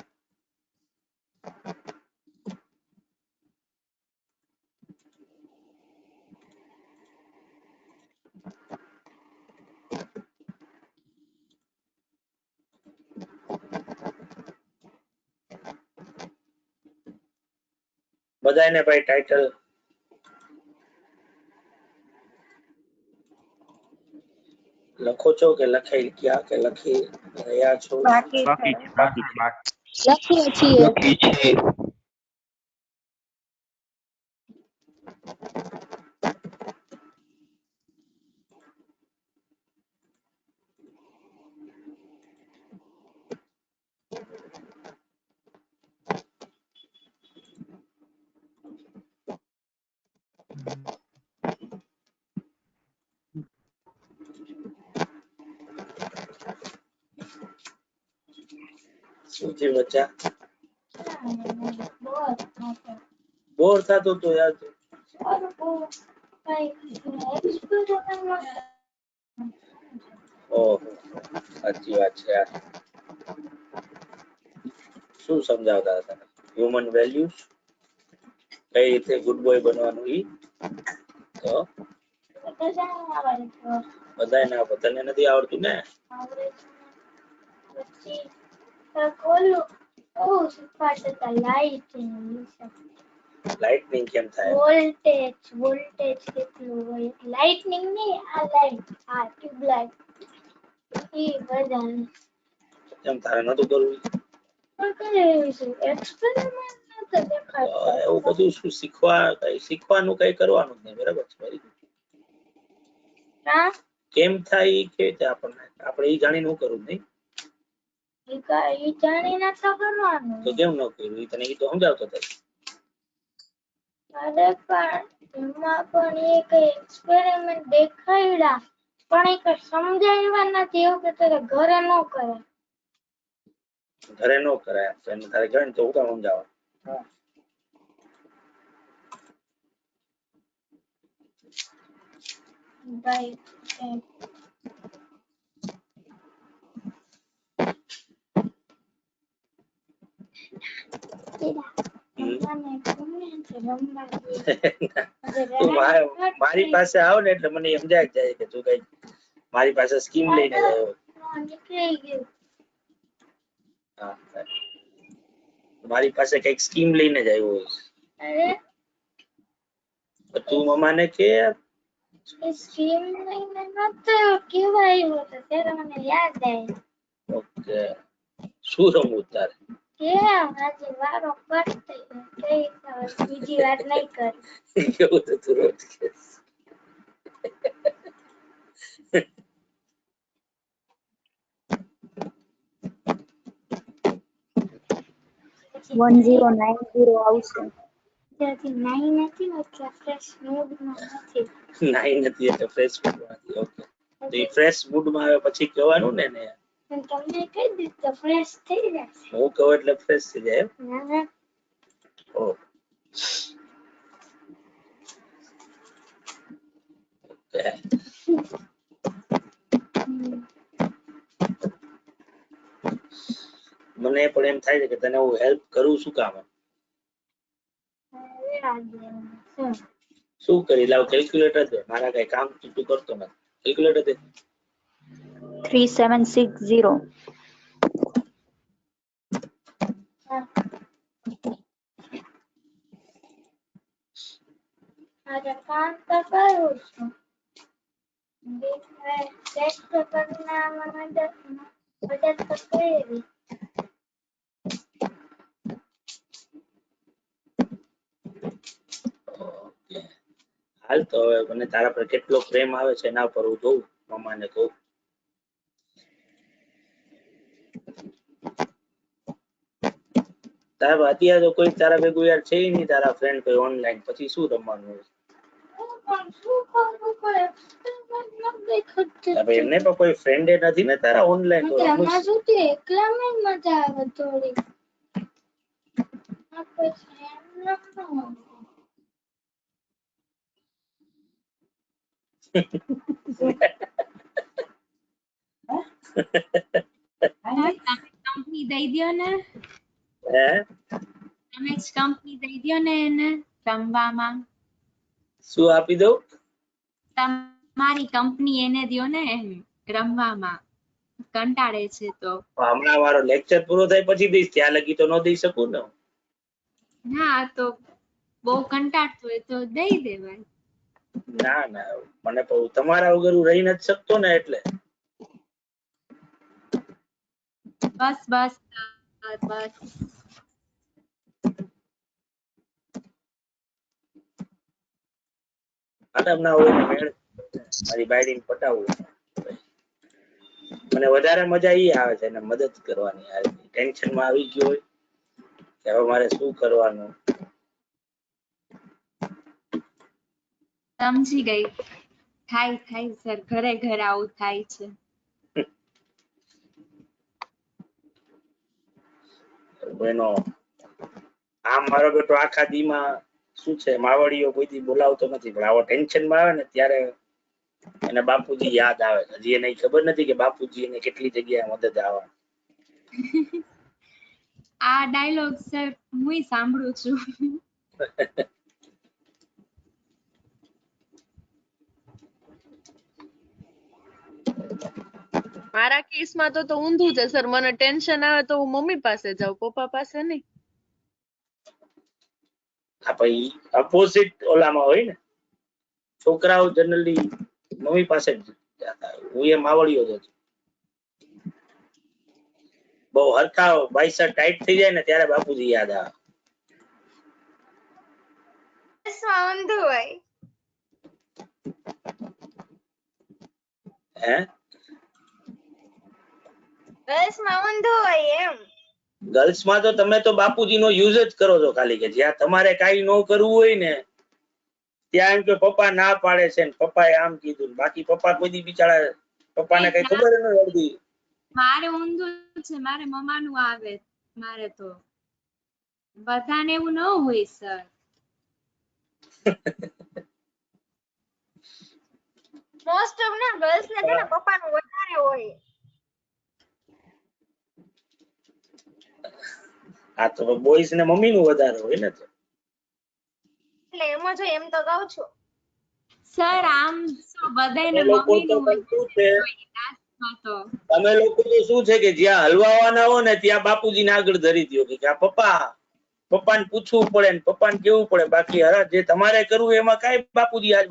બધાને ભાઈ ટાઇટલ લખો છો કે લખાઈ ગયા કે લખી રહ્યા છો? બાકી બાકી છે, બાકી છે. લખીએ છીએ. બાકી છે. શું થયું બચ્ચા? બોર બોર થતું હતું યાર? ઓહો, સાચી વાત છે યાર. શું સમજાવતા હતા? હ્યુમન વેલ્યુઝ, કઈ રીતે ગુડ બોય બનવાનું ઈ? તો બધાય ના આવડે, તને નથી આવડતું ને? પછી ઓલું શીખવાડતા હતા લાઇટનિંગ કેમ થાય? વોલ્ટેજ કેટલું હોય. લાઇટનિંગ નહીં, આ લાઈટ, આ ટ્યુબલાઇટ ઈ બધા. કેમ તારે નતું કરવું? પણ કઈ એક્સપેરિમેન્ટ નતો દેખાડતો. એવું બધું શું શીખવાનું કઈ કરવાનું જ નહીં, બરાબર છે? Very good. હા, કેમ થાય ઈ કે છે આપણને, આપણે ઈ જાણીને હું કરવું નહીં? ઈ જાણીને તો કરવાનું. તો કેમ ન કર્યું? ઈ તને ઈ તો સમજાવતો હતો. અરે પણ એમાં પણ એ કઈ એક્સપેરિમેન્ટ દેખાડ્યા પણ એ કઈ સમજાવ્યા નથી. એવું કે તારે ઘરે ન કરે. ઘરે ન કરાય તો એને તારે ઘરે તો હું કામ સમજાવવા? ભાઈ મારી પાસે આવ ને એટલે મને સમજાય જાય કે તું કઈ મારી પાસે સ્કીમ લઈને આવ્યો. નીકળી ગયું. હા, મારી પાસે કઈક સ્કીમ લઈને જ આવ્યો હોય. અરે તું મમ્માને કે એ સ્કીમ લઈને નતો કેવા આવ્યો તો ત્યારે મને યાદ આવ્યું. ઓકે, શું રમવું તારે? કે આજે વારો પડતે કઈ બીજી વાત નહીં કર. કેવું તો તું રોજ કે 1090 આવશે. ત્યાંથી 9 નથી ને એટલે ફ્રેશ મૂડમાં નથી. 9 નથી એટલે ફ્રેશ મૂડમાં નથી. ઓકે, તો એ ફ્રેશ મૂડમાં આવે પછી કહેવાનું ને એને. તમને કહી દીધું તો ફ્રેશ થઈ જશે. હું કહું એટલે ફ્રેશ થઈ જાય એમ? ઓહ, ઓકે. મને પણ એમ થાય છે કે તને હું હેલ્પ કરું શું કામ? શું કરી લાવ? કેલ્ક્યુલેટર દે. મારા કઈ કામ તું કરતો નથી. કેલ્ક્યુલેટર દે. 3760. આજે કામ તો કરું છું. ટેસ્ટ પેપરના મદદ તો કરી. હાલ તો હવે મને તારા પર કેટલો પ્રેમ આવે છે એના પર હું જોઉં, મમ્માને કહું. તારા અત્યારે તો કોઈ તારા ભેગું યાર છે નહીં, તારા ફ્રેન્ડ કોઈ ઓનલાઈન, પછી શું રમવાનું હોય? એમને પણ કોઈ ફ્રેન્ડ નથી ને તારા ઓનલાઈન? તો એમાં શું છે, એકલામાં મજા આવે થોડી. કંપની દઈ દ્યો ને, હે તમે જ કંપની દઈ દ્યો ને એને રમવામાં. શું આપી દઉં? તમારી કંપની એને દ્યો ને એમ રમવામાં, કંટાળે છે તો. હમણાં મારો લેક્ચર પૂરો થાય પછી દઈશ, ત્યાં લગી તો ન દઈ શકું ને. ના તો બહુ કંટાળતો હોય તો દઈ દેવાય. ના ના, મને તમારા વગર હું રહી નથી શકતો ને, એટલે. બસ બસ બસ. હમણાં હોય મેળ મારી બાયડીને પટાવવું. મને વધારે મજા ઈ આવે છે એને મદદ કરવાની. આ ટેન્શન માં આવી ગયો હોય કે હવે મારે શું કરવાનું. સમજી ગઈ. થાય સર, ઘરે ઘરે આવું થાય છે. એનો આમ મારો બેટો આખા દીમાં શું છે માવડીઓ કોઈથી બોલાવતો નથી, પણ આવો ટેન્શન માં આવે ને ત્યારે એને બાપુજી યાદ આવે. હજી એને ખબર નથી કે બાપુજી એને કેટલી જગ્યાએ મદદ આવે. આ ડાયલોગ સર હું સાંભળું છું. મારા કેસમાં તો ઊંધું છે સર. મને ટેન્શન આવે તો હું મમ્મી પાસે જાઉં, પપ્પા પાસે નહીં. આ પછી અપોઝિટ ઓલામાં હોય ને, છોકરાઓ જનરલી મમ્મી પાસે જ જતા. હું એ માવડીઓ જ છું. બહુ હરખા બાઈસર ટાઈટ થઈ જાય ને ત્યારે બાપુજી યાદ આવે. ઊંધું હોય. હે ગર્લ્સમાં ઊંધું હોય એમ. ગર્લ્સમાં તો તમે તો બાપુજીનો યુઝ જ કરો છો ખાલી, કે જ્યાં તમારે કાઈ ન કરવું હોય ને ત્યાં એમ કે પપ્પા ના પાડે છે ને પપ્પાએ આમ કીધું. બાકી પપ્પા કોઈ દી બિચારા પપ્પાને કઈ ખબર ન પડતી. મારે ઊંધું છે, મારે મમ્માનું આવે. મારે તો બધાને એવું ન હોય સર. મોસ્ટ ઓફ ના ગર્લ્સ ને છે ને પપ્પાનું વધારે હોય. આ તો બોયઝ ને મમ્મી નું વધારે હોય ને. એટલે એમાં જો એમ તો કહું છું સર આમ બધાને લોકો તો મમ્મીનું શું છે, તો તમે લોકો તો શું છે કે જ્યાં હલવાવાના હો ને ત્યાં બાપુજીને આગળ ધરી દો કે આ પપ્પાને પૂછવું પડે ને પપ્પાને કેવું પડે. બાકી હરા જે તમારે કરવું એમાં કઈ બાપુજી આજ.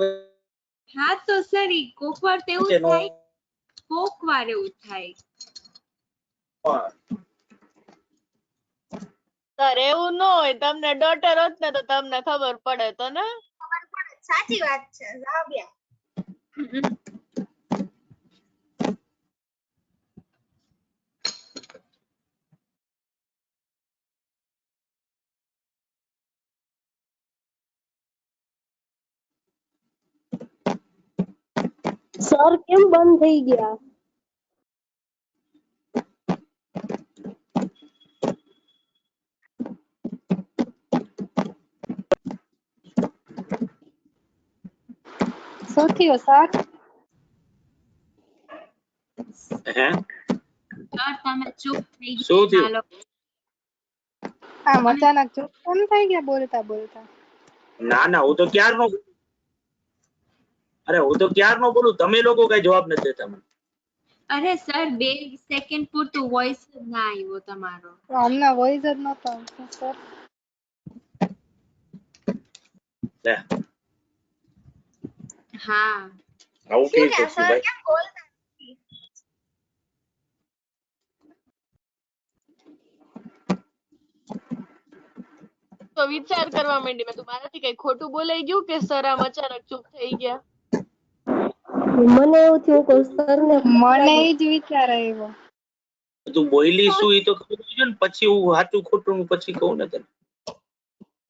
હા તો સર કોક વાર તેવું થાય, કોક વાર એવું થાય. સર એવું ન હોય, તમને ડોટર હોત ને તો તમને ખબર પડે તો ને. ખબર પડે. સાચી વાત છે જાવ્યા. સર કેમ બંધ થઈ ગયા? શું થયું સર? સર તમે ચૂપ થઈ શું ગયા. થયું? આમ અચાનક ચૂપ કેમ થઈ ગયા બોલતા બોલતા? ના ના, હું તો ક્યારનો બોલું. તમે લોકો કઈ જવાબ નથી દેતા મને. અરે સર 2 સેકન્ડ પૂરતું વોઇસ જ ના આવ્યો તમારો. અમને વોઇસ જ નતો આવતો સર. હા આવું શું કે કે સર કેમ બોલતા નથી? તો વિચાર કરવા માંડી મેં, મારાથી કઈ ખોટું બોલાઈ ગયું કે સર આમ અચાનક ચૂપ થઈ ગયા? મને એવું થયું કે સર ને મને એ જ વિચાર આવ્યો. તું બોયલી શું એ તો ખબર છે ને, પછી હું સાચું ખોટું પછી કહું ને તને.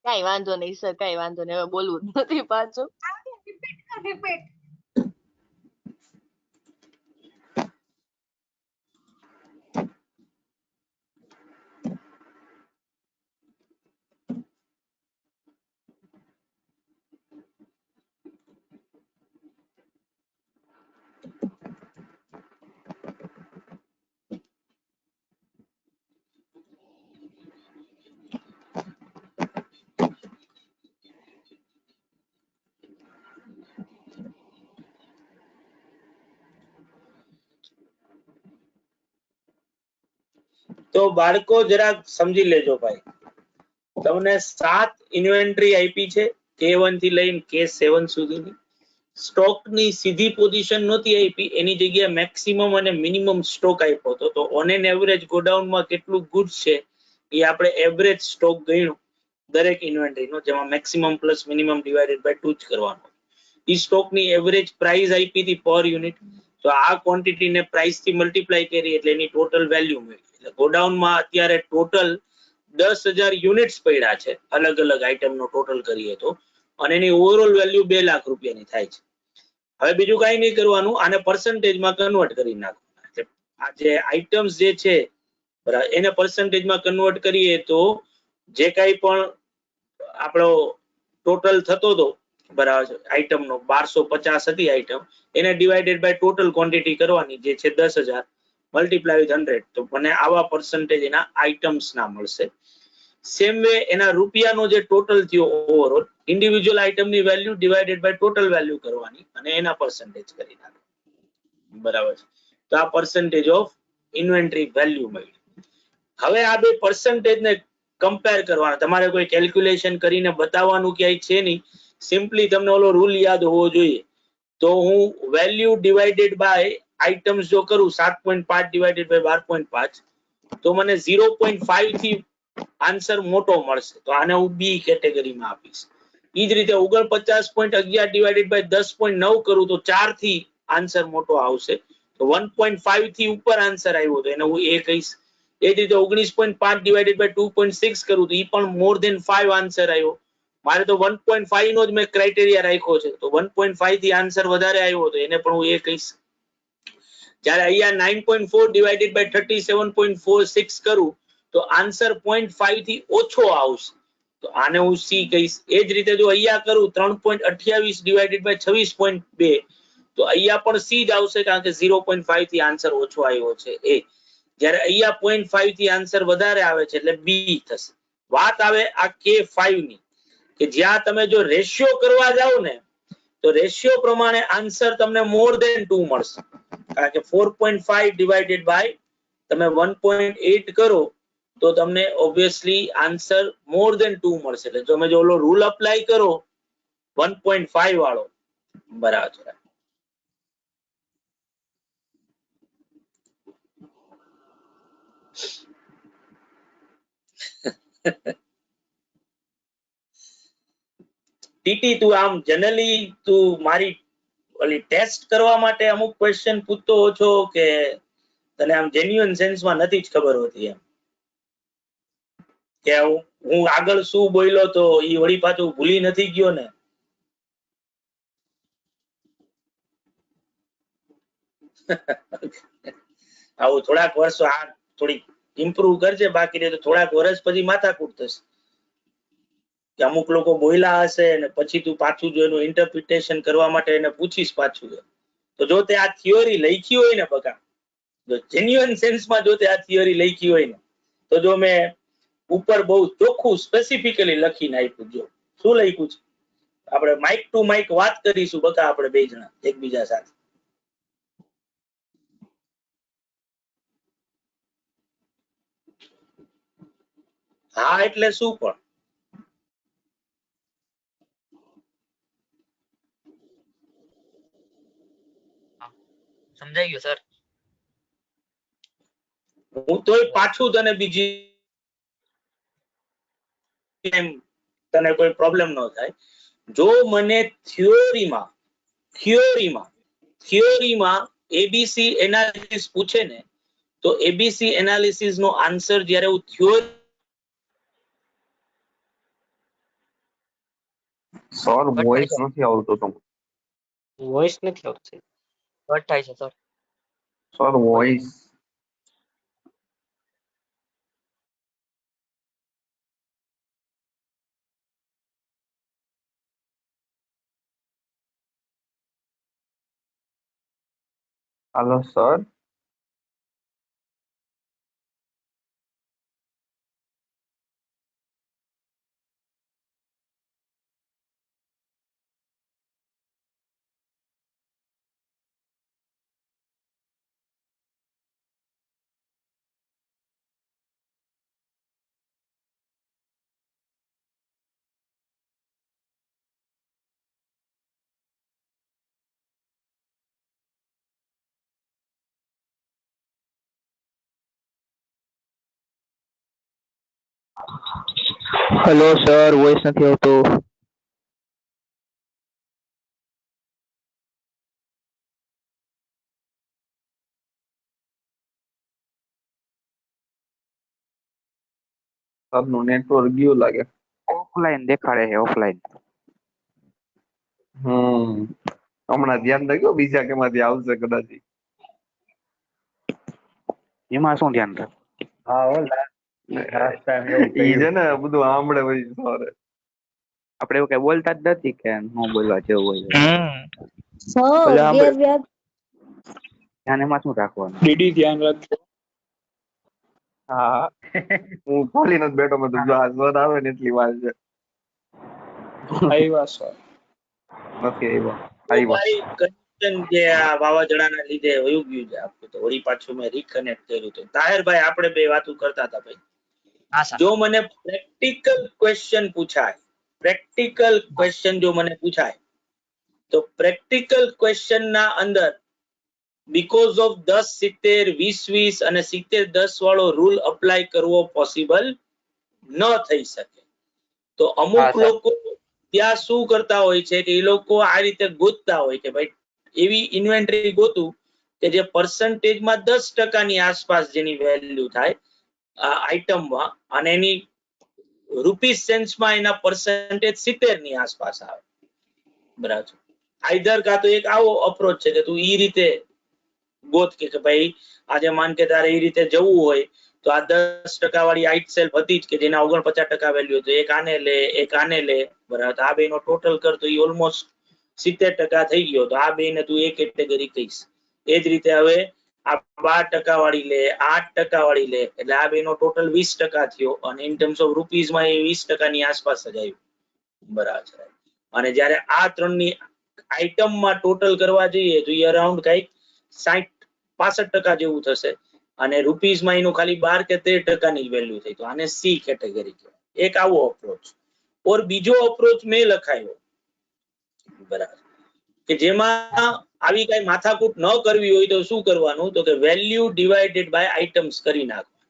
કઈ વાંધો નહીં સર, કઈ વાંધો નહીં. હવે બોલવું જ નથી પાછું. રિપીટ. તો બાળકો જરાક સમજી લેજો ભાઈ, તમને 7 ઇન્વેન્ટરી આપી છે K1 થી લઈને K7 સુધીની. સ્ટોકની સીધી પોઝિશન નહોતી આપી, એની જગ્યાએ મેક્સિમમ અને મિનિમમ સ્ટોક આપ્યો હતો. તો ઓન એન એવરેજ ગોડાઉનમાં કેટલું ગુડ્સ છે એ આપણે એવરેજ સ્ટોક ગણ્યું દરેક ઇન્વેન્ટરીનો, જેમાં maximum plus minimum divided by 2 જ કરવાનો. એ સ્ટોકની એવરેજ પ્રાઇસ આપી હતી પર યુનિટ. તો આ ક્વોન્ટિટીને પ્રાઇસ થી મલ્ટીપ્લાય કરી એટલે એની ટોટલ વેલ્યુ મળી. એટલે ગોડાઉનમાં અત્યારે ટોટલ 10,000 યુનિટ્સ પડ્યા છે અલગ અલગ આઇટમનો ટોટલ કરીએ તો, અને એની ઓવરઓલ વેલ્યુ 2 લાખ રૂપિયાની થાય છે. હવે બીજું કઈ નહીં કરવાનું, આને પર્સન્ટેજમાં કન્વર્ટ કરી નાખવાનું. આ જે આઇટમ્સ જે છે બરાબર, એને પર્સન્ટેજમાં કન્વર્ટ કરીએ તો જે કાંઈ પણ આપણો ટોટલ થતો હતો બરાબર આઇટમનો 1250 હતી આઇટમ, એને ડિવાઇડેડ બાય ટોટલ ક્વોન્ટિટી કરવાની જે છે 10,000 મલ્ટીપ્લાય વિથ 100. તો મને આવા પર્સન્ટેજ એના આઇટમ્સ ના મળશે. સેમ વે એના રૂપિયાનો જે ટોટલ થયો ઓવરઓલ, ઇન્ડિવિજ્યુઅલ આઇટમની value divided by total value કરવાની અને એના પર્સન્ટેજ કરી નાખવાના. બરાબર છે. તો આ પર્સન્ટેજ ઓફ ઇન્વેન્ટરી વેલ્યુ મળી. હવે આ બે પર્સન્ટેજને કમ્પેર કરવાના. તમારે કોઈ કેલ્ક્યુલેશન કરીને બતાવવાનું ક્યાંય છે નહીં, સિમ્પલી તમને ઓલો રૂલ યાદ હોવો જોઈએ. તો હું વેલ્યુ ડિવાઇડેડ બાય આઇટમ્સ જો કરું 7.5 ડિવાઇડેડ બાય 12.5, તો મને 0.5 થી આન્સર મોટો મળશે. તો આને હું બી કેટેગરીમાં આપીશ. એ જ રીતે 49.11 ડિવાઇડેડ બાય 10.9 કરું તો 4 થી આન્સર મોટો આવશે. તો 1.5 થી ઉપર આન્સર આવ્યો તો એને હું એ કહીશ. એ જ રીતે 19.5 ડિવાઇડેડ બાય 2.6 કરું તો એ પણ મોર ધેન 5 આન્સર આવ્યો. મારે તો 1.5 નો જ મેં ક્રાઇટેરિયા રાખ્યો છે, તો 1.5 થી આન્સર વધારે આવ્યો તો એને પણ હું એ કહીશ. જ્યારે અહીંયા 9.4 ડિવાઇડેડ બાય 37.46 કરું તો આન્સર 0.5 થી ઓછો આવશે, તો આને હું સી કહીશ. એ જ રીતે જો અહીંયા કરું 3.28 ડિવાઇડેડ બાય 26.2, તો અહીંયા પણ સી જ આવશે, કારણ કે 0.5 થી આન્સર ઓછો આવ્યો છે એ. જ્યારે અહીંયા 0.5 થી આન્સર વધારે આવે છે એટલે બી થશે. વાત આવે આ K5 ની, કે જ્યાં તમે જો રેશિયો કરવા જાવ ને તો રેશિયો પ્રમાણે આન્સર તમને મોર ધેન 2 મળશે. કારણ કે 4.5 ડિવાઇડેડ બાય તમે 1.8 કરો તો તમને ઓબ્વિયસલી આન્સર મોર ધેન 2 મળશે. એટલે તમે જો ઓલો રૂલ અપ્લાય કરો 1.5 વાળો બરાબર. ટીટી તું આમ જનરલી તું મારી ઓલી ટેસ્ટ કરવા માટે અમુક ક્વેશ્ચન પૂછતો હો છો કે તને આમ જેન્યુઅન સેન્સમાં નથી જ ખબર હોતી એમ, કે હું આગળ શું બોલ્યો તો ઈ વળી પાછું ભૂલી નથી ગયો ને? આવું થોડાક વર્ષો આ થોડી ઇમ્પ્રુવ કરજે, બાકી રહે તો થોડાક વર્ષ પછી માથાકૂટ થશે. કે અમુક લોકો બોલ્યા હશે ને પછી તું પાછું જો એનું ઇન્ટરપ્રિટેશન કરવા માટે એને પૂછીશ પાછું, તો જો તે આ થિયરી લખી હોય ને બકા, જો જેન્યુઅન સેન્સમાં જો તે આ થિયરી લખી હોય ને, તો જો મેં ઉપર બહુ ચોખ્ખું સ્પેસિફિકલી લખીને આપ્યું. જો શું લખ્યું છે, આપણે માઇક ટુ માઇક વાત કરીશું બકા, આપણે બે જણા એકબીજા સાથે. હા એટલે શું પણ સમજાઈ ગયું સર. હું તોય પાછું તને બીજી તને કોઈ પ્રોબ્લેમ ન થાય. જો મને થિયોરીમાં એબીસી એનાલિસિસ પૂછે ને, તો એબીસી એનાલિસિસ નો આન્સર જ્યારે હું થિયોરી સર વોઇસ નથી આવતો તો. વોઇસ નથી આવતો, કટ થાય છે sir. Sir voice hello sir. Hello sir, voice નથી આવતો. આપનું નેટવર્ક ગયું લાગે. ઓફલાઈન દેખાડે છે, ઓફલાઈન. હમણાં ધ્યાન રાખજો, બીજા કેમાંથી આવશે કદાચ. એમાં શું ધ્યાન રાખ? હા હો લાસ્ટ ટાઈમ એવું ઈ કર્યું. છે ને બધું આમળે ભાઈ સરે. આપણે એવું કઈ બોલતા જ નથી કે ન બોલવા જેવું હોય. સર ઓલા બે આપણે વ્યાજ ધ્યાન એમાં શું રાખવાનું? ડીડી ધ્યાન રાખજો. હા હું ખોલીને જ બેઠો મેં તો જો આ સર આવે ને એટલી વાર છે. આવ્યા સર. ઓકે આવ્યા. મારી કનેક્શન જે આ વાવાઝોડાના લીધે વયું ગયું છે આપણું, તો વળી પાછું મેં રીકનેક્ટ કર્યું હતું. તાહેરભાઈ આપણે બે વાતો કરતા હતા ભાઈ. જો મને પ્રેક્ટિકલ ક્વેશ્ચન પૂછાય, પ્રેક્ટિકલ ક્વેશ્ચન જો મને પૂછાય તો પ્રેક્ટિકલ ક્વેશ્ચન ના અંદર બીકોઝ ઓફ 10 70 20 20 અને 70 10 વાળો રૂલ અપ્લાય કરવો પોસિબલ ન થઈ શકે. તો અમુક લોકો ત્યાં શું કરતા હોય છે કે એ લોકો આ રીતે ગોતતા હોય કે ભાઈ એવી ઇન્વેન્ટરી ગોતું કે જે પર્સન્ટેજમાં 10% ની આસપાસ જેની વેલ્યુ થાય આઇટમમાં, અને એની રૂપીસ સેન્સમાં એના પર્સન્ટેજ 70 ની આસપાસ આવે. બરાબર. આઈધર કા તો એક આવો અપ્રોચ છે કે તું ઈ રીતે ગોત કે ભાઈ આજે માન કે તારે એ રીતે જવું હોય તો આ 10% વાળી આઈટ સેલ્ફ હતી જ કે જેના 49% વેલ્યુ તો એક આને લે, એક આને લે. બરાબર. આ બેનો ટોટલ કર તો ઈ ઓલમોસ્ટ 70% થઈ ગયો. તો આ બેને તું એક કેટેગરી કહીશ. એ જ રીતે હવે આ 12% વાળી લે, 8% વાળી લે, એટલે આ બેનો ટોટલ 20% થયો અને ઇન ટર્મ્સ ઓફ રૂપીસ માં એ 20% ની આસપાસ જ આવ્યું. બરાબર. અને જ્યારે આ ત્રણની આઈટમમાં ટોટલ કરવા જઈએ તો એ અરાઉન્ડ કઈક 60-65% જેવું થશે અને રૂપીસમાં એનું ખાલી 12 કે 13% ની વેલ્યુ થઈ. તો આને સી કેટેગરી કહેવાય. એક આવો અપ્રોચ. ઓર બીજો અપ્રોચ મેં લખાયો, બરાબર, કે જેમાં આવી કઈ માથાકૂટ ન કરવી હોય તો શું કરવાનું, તો કે વેલ્યુ ડિવાઇડેડ બાય આઇટમ્સ કરી નાખવાનું.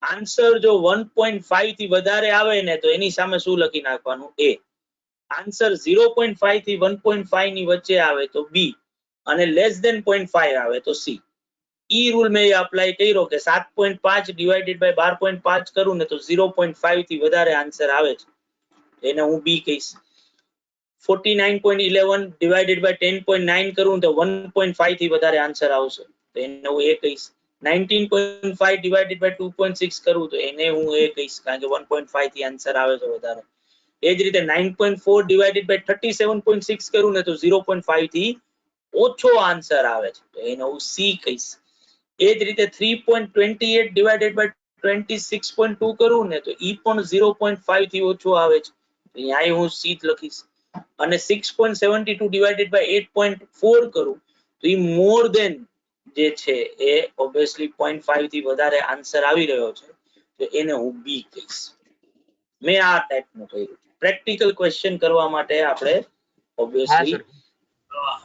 આન્સર જો 1.5 થી વધારે આવે ને તો એની સામે શું લખી નાખવાનું? એ. આન્સર 0.5 થી 1.5 ની વચ્ચે આવે તો બી અને લેસ ધેન 0.5 આવે તો સી. ઈ રૂલ મેં અપ્લાય કર્યો કે 7.5 ડિવાઇડેડ બાય 12.5 કરું ને તો 0.5 થી વધારે આન્સર આવે છે, એને હું બી કહીશ. 49.11 ડિવાઇડેડ બાય 10.9 કરું તો 1.5 થી વધારે આન્સર આવશે, તો એને હું એ કહીશ. 19.5 ડિવાઇડેડ બાય 2.6 કરું તો એને હું એ કહીશ, કારણ કે 1.5 થી આન્સર આવે છે વધારે. એ જ રીતે 9.4 ડિવાઇડેડ બાય 37.6 કરું ને તો 0.5 થી ઓછો આન્સર આવે છે, તો એને હું સી કહીશ. એ જ રીતે 3.28 ડિવાઇડેડ બાય 26.2 કરું ને તો ઈ પણ 0.5 થી ઓછો આવે છે, અહીંયા હું સી જ લખીશ. અને 6.72 ડિવાઇડેડ બાય 8.4 કરું તો ઈ મોર ધેન જે છે એ ઓબ્વિયસલી 0.5 થી વધારે આન્સર આવી રહ્યો છે, તો એને હું બી કહીશ. મેં આ ટાઈપનું કર્યું. પ્રેક્ટિકલ ક્વેશ્ચન કરવા માટે આપણે ઓબ્વિયસલી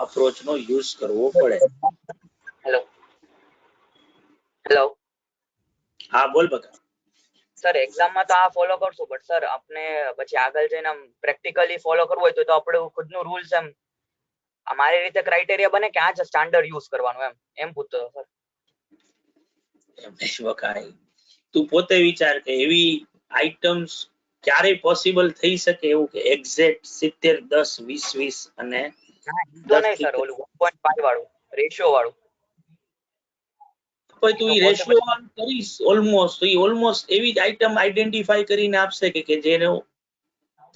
અપ્રોચ નો યુઝ કરવો પડે. હેલો હેલો હા બોલ બકા. સર એક્ઝામમાં તો આ ફોલો કરશું, બટ સર આપણે પછી આગળ જઈને પ્રેક્ટિકલી ફોલો કરવું હોય તો આપણે ખુદનું રૂલ્સ એમ અમારી રીતે ક્રાઇટેરિયા બને કે આ જ સ્ટાન્ડર્ડ યુઝ કરવાનું એમ પૂછતો સર. તું પોતે વિચાર કે એવી આઇટમ્સ ક્યારે પોસિબલ થઈ શકે એવું કે એક્ઝેક્ટ 70 10 20 20 અને તો નહીં સર, ઓલું 1.5 વાળું રેશિયો વાળું. પછી તું ઈ રેશિયો વાળું કરીશ ઓલમોસ્ટ, તો ઈ ઓલમોસ્ટ એવી જ આઇટમ આઈડેન્ટિફાઈ કરીને આપશે કે જેનો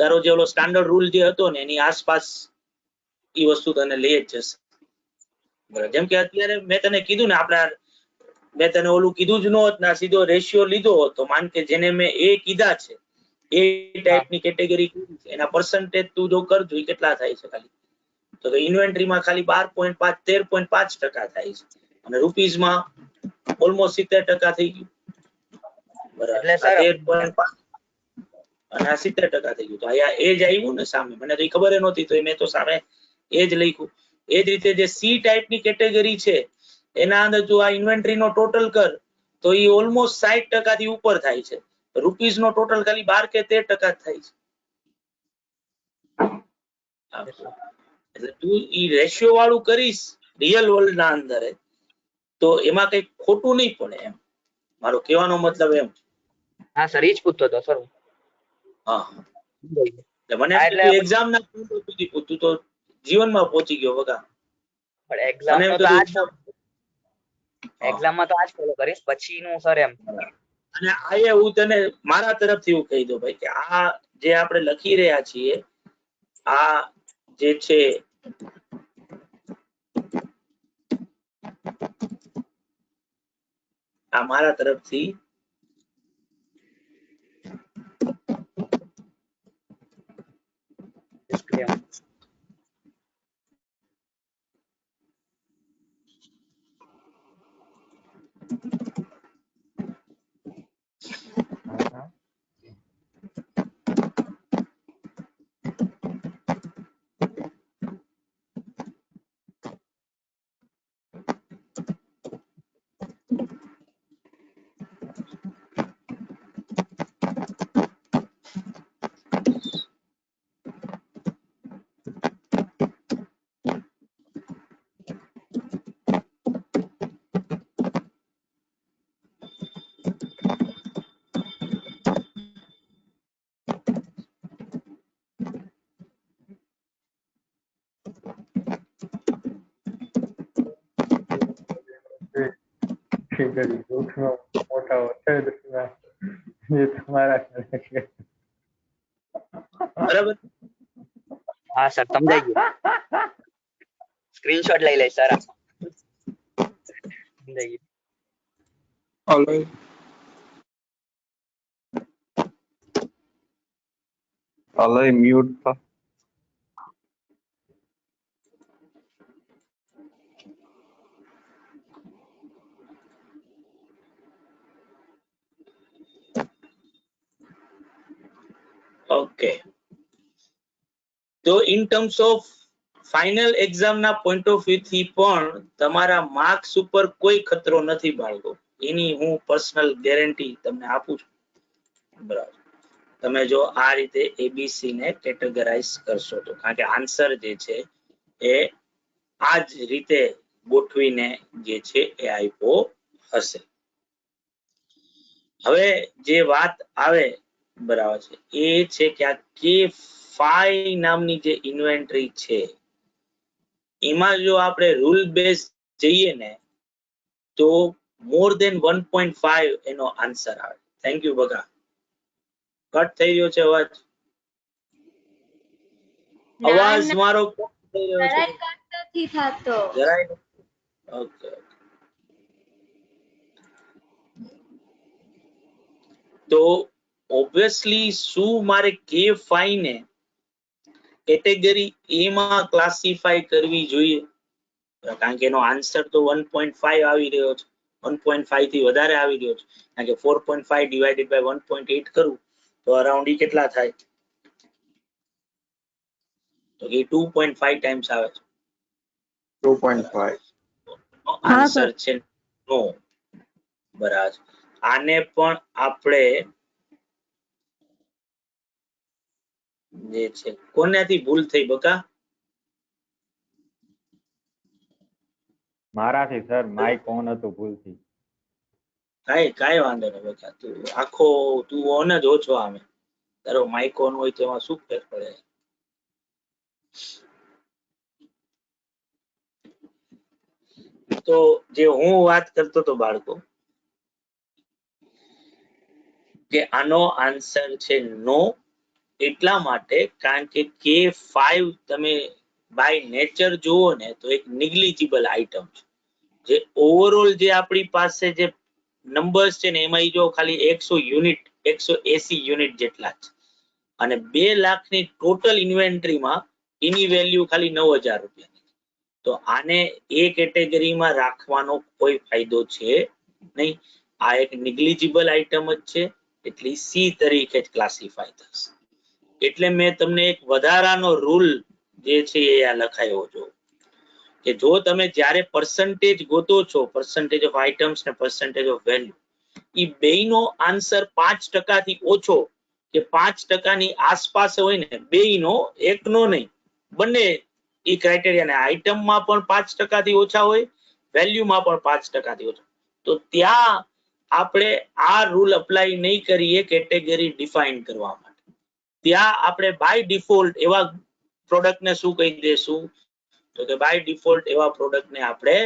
તારો જે ઓલો સ્ટાન્ડર્ડ રૂલ જે હતો ને એની આસપાસ ઈ વસ્તુ તને લઈ જ જશે. બરાબર. જેમ કે અત્યારે મેં તને કીધું ને, મેં તને ઓલું કીધું જ ન હોત ને સીધો રેશિયો લીધો હોત તો માન કે જેને મેં એ કીધા છે એ ટાઈપની કેટેગરી એના પર્સન્ટેજ તું જો કરજો એ કેટલા થાય છે ખાલી, તો ઇન્વેન્ટરીમાં ખાલી 12.5 13.5% થાય છે અને રૂપીસમાં ઓલમોસ્ટ 70% થઈ ગયું. બરાબર. 13.5 અને આ 70% થઈ ગયું. તો અહીંયા એ જ આવ્યું ને સામે. મને તો ખબર નહોતી તો મેં તો સામે એ જ લખ્યું. એ જ રીતે જે સી ટાઈપની કેટેગરી છે એના અંદર જો આ ઇન્વેન્ટરી નો ટોટલ કર તો એ ઓલમોસ્ટ 60% થી ઉપર થાય છે. રૂપીસ નો ટોટલ ખાલી 12 કે 13% થાય છે. એટલે તું ઈ રેશિયો વાળું કરીશ રિયલ વર્લ્ડ ના અંદર તો એમાં કઈ ખોટું નહીં પડે એમ મારો કહેવાનો મતલબ એમ. હા સર, ઈ જ પૂછતો હતો સર. હા એટલે મને એક્ઝામ ના સુધી પૂછતું તો જીવનમાં પહોંચી ગયો બગા. પણ એક્ઝામમાં તો આજ ફોલો કરીશ પછી નું સર એમ. અને આ હું તને મારા તરફથી એવું કહી દઉં ભાઈ કે આ જે આપણે લખી રહ્યા છીએ આ જે છે આ મારા તરફથી મોટા એ તમારા બરાબર. હા સર સમજાઈ ગયું. સ્ક્રીનશોટ લઈ લઈ સર. સમજાઈ ગયું. અલય મ્યુટ થા. ઓકે તો in terms of final exam ના પોઈન્ટ ઓફ વ્યૂ થી પણ તમારા માર્ક્સ ઉપર કોઈ ખતરો નથી બાળકો. એની હું પર્સનલ ગેરંટી તમને આપું છું. બરાબર. તમે જો આ રીતે એબીસી ને કેટેગરાઇઝ કરશો તો કારણ કે આન્સર જે છે એ આ જ રીતે ગોઠવીને જે છે એ આપ્યો હશે. હવે જે વાત આવે બરાબર છે એ છે કે આ K5 નામની જે ઇન્વેન્ટરી છે એમાં જો આપણે રૂલ બેઝ જઈએ ને તો મોર ધેન 1.5 એનો આન્સર આવે. Thank you Baga. કટ થઈ રહ્યો છે અવાજ. અવાજ મારો કટ થઈ રહ્યો છે. નથી થતો. જરાય ઓકે. તો ઓબ્વિયસલી શું મારે K5 ને કેટેગરી A માં ક્લાસિફાઈ કરવી જોઈએ કારણ કે એનો આન્સર તો 1.5 આવી રહ્યો છે. 1.5 થી વધારે આવી રહ્યો છે કારણ કે 4.5 ડિવાઇડેડ બાય 1.8 કરું તો અરાઉન્ડ ઈ કેટલા થાય તો એ 2.5 ટાઈમ્સ આવે છે. 2.5 આન્સર છે નો. બરાબર. આને પણ આપણે જે છે કોનાથી ભૂલ થઈ બકા? મારાથી સર માઇક ઓન હતું ભૂલથી. કાઈ વાંધો નહીં બકા. તું આખો તું ઓન જ ઓછો આમે તારો માઇક ઓન હોય તો એમાં શું ફેર પડે. તો જે હું વાત કરતો તો બાળકો કે આનો આન્સર છે નો એટલા માટે કારણ કે K5 તમે બાય નેચર જુઓ ને તો એક નિગ્લિજિબલ આઇટમ છે. જે ઓવરઓલ જે આપણી પાસે જે નંબર્સ છે ને એમાં જો ખાલી 100 યુનિટ 180 યુનિટ જેટલા છે અને 2 લાખની ટોટલ ઇન્વેન્ટરીમાં એની વેલ્યુ ખાલી 9000 રૂપિયા. તો આને એ કેટેગરીમાં રાખવાનો કોઈ ફાયદો છે નહીં. આ એક નિગ્લિજિબલ આઇટમ જ છે એટલે સી તરીકે જ ક્લાસિફાય થશે. એટલે મેં તમને એક વધારાનો રૂલ જે છે એ આ લખાયો છો કે જો તમે જ્યારે પર્સન્ટેજ ગોતો છો પર્સન્ટેજ ઓફ આઇટમ્સ ને પર્સન્ટેજ ઓફ વેલ્યુ ઈ બેયનો આન્સર 5% થી ઓછો કે 5% ની આસપાસ હોય ને, બેયનો એકનો નહીં, બંને ઈ ક્રાઇટેરિયા ને આઇટમમાં પણ 5% થી ઓછા હોય, વેલ્યુમાં પણ 5% થી ઓછા, તો ત્યાં આપણે આ રૂલ અપ્લાય નહીં કરીએ કેટેગરી ડિફાઇન કરવા માટે. ત્યાં આપણે બાય ડિફોલ્ટ એવા પ્રોડક્ટને શું કહી દેશું, તો કે બાય ડિફોલ્ટ એવા પ્રોડક્ટને આપણે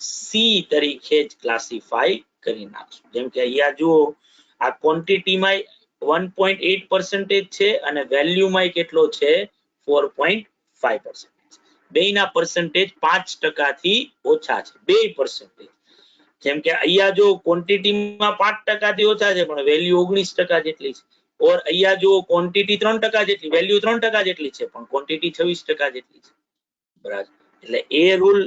સી તરીકે જ ક્લાસિફાઈ કરી નાખશું. જેમ કે અહીંયા જુઓ, આ ક્વોન્ટિટીમાં 1.8% છે અને વેલ્યુમાં કેટલો છે 4.5%. બેયના પર્સન્ટેજ 5% થી ઓછા છે, 2%. જેમ કે અહીંયા જો ક્વોન્ટિટીમાં 5% થી ઓછા છે પણ વેલ્યુ 19% જેટલી છે, ઓર અહીંયા જો ક્વોન્ટિટી 3% જેટલી, વેલ્યુ 3% જેટલી છે પણ ક્વોન્ટિટી 26% જેટલી છે. બરાબર, એટલે એ રૂલ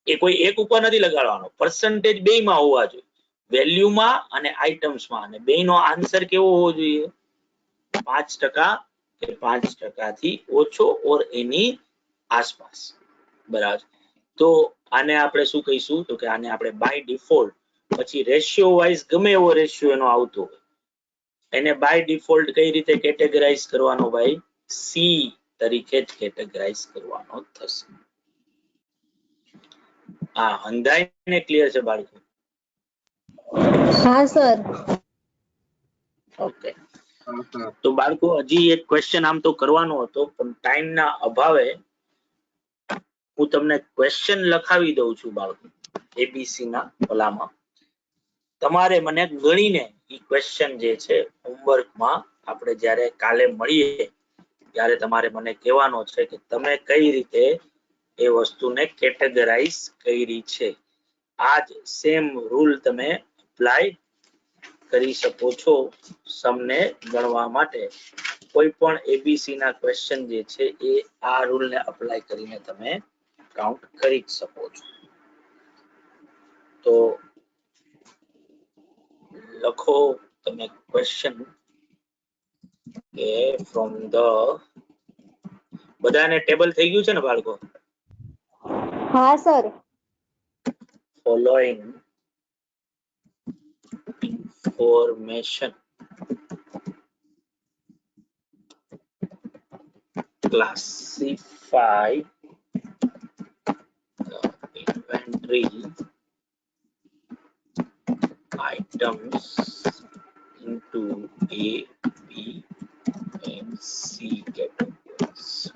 એ કોઈ એક ઉપર નથી લગાડવાનો, પર્સન્ટેજ બેયમાં હોવા જોઈએ, વેલ્યુમાં અને આઇટમ્સમાં, અને બેયનો આન્સર કેવો હોવો જોઈએ 5% કે 5% થી ઓછો ઓર એની આસપાસ. બરાબર, તો આને આપણે શું કહીશું, તો કે આને આપણે બાય ડિફોલ્ટ, પછી રેશિયો વાઇઝ ગમે એવો રેશિયો એનો આવતો હોય, એને બાય ડિફોલ્ટ કઈ રીતે કેટેગરાઇઝ કરવાનો ભાઈ, સી તરીકે જ કેટેગરાઇઝ કરવાનો થશે. હા, હંધાઈને ક્લિયર છે બાળકો? હા સર. ઓકે, તો બાળકો હજી એક ક્વેશ્ચન આમ તો કરવાનો હતો પણ ટાઈમના અભાવે હું તમને ક્વેશ્ચન લખાવી દઉં છું બાળકો, એબીસી ના ઓલામાં. તમારે મને ગણીને ઈ ક્વેશ્ચન જે છે હોમવર્કમાં આપણે જ્યારે કાલે મળીએ ત્યારે તમારે મને કહેવાનો છે કે તમે કઈ રીતે એ વસ્તુને કેટેગરાઇઝ કરી છે. આ જ સેમ રૂલ તમે એપ્લાય કરી શકો છો સમને ગણવા માટે. કોઈ પણ એબીસી ના ક્વેશ્ચન જે છે એ આ રૂલને અપ્લાય કરીને તમે કાઉન્ટ કરી શકો છો. તો લખો તમે ક્વેશ્ચન કે ફ્રોમ ધ, બધાને ટેબલ થઈ ગયું છે ને બાળકો? હા sir. Following information classify the inventory items into A, B and C categories.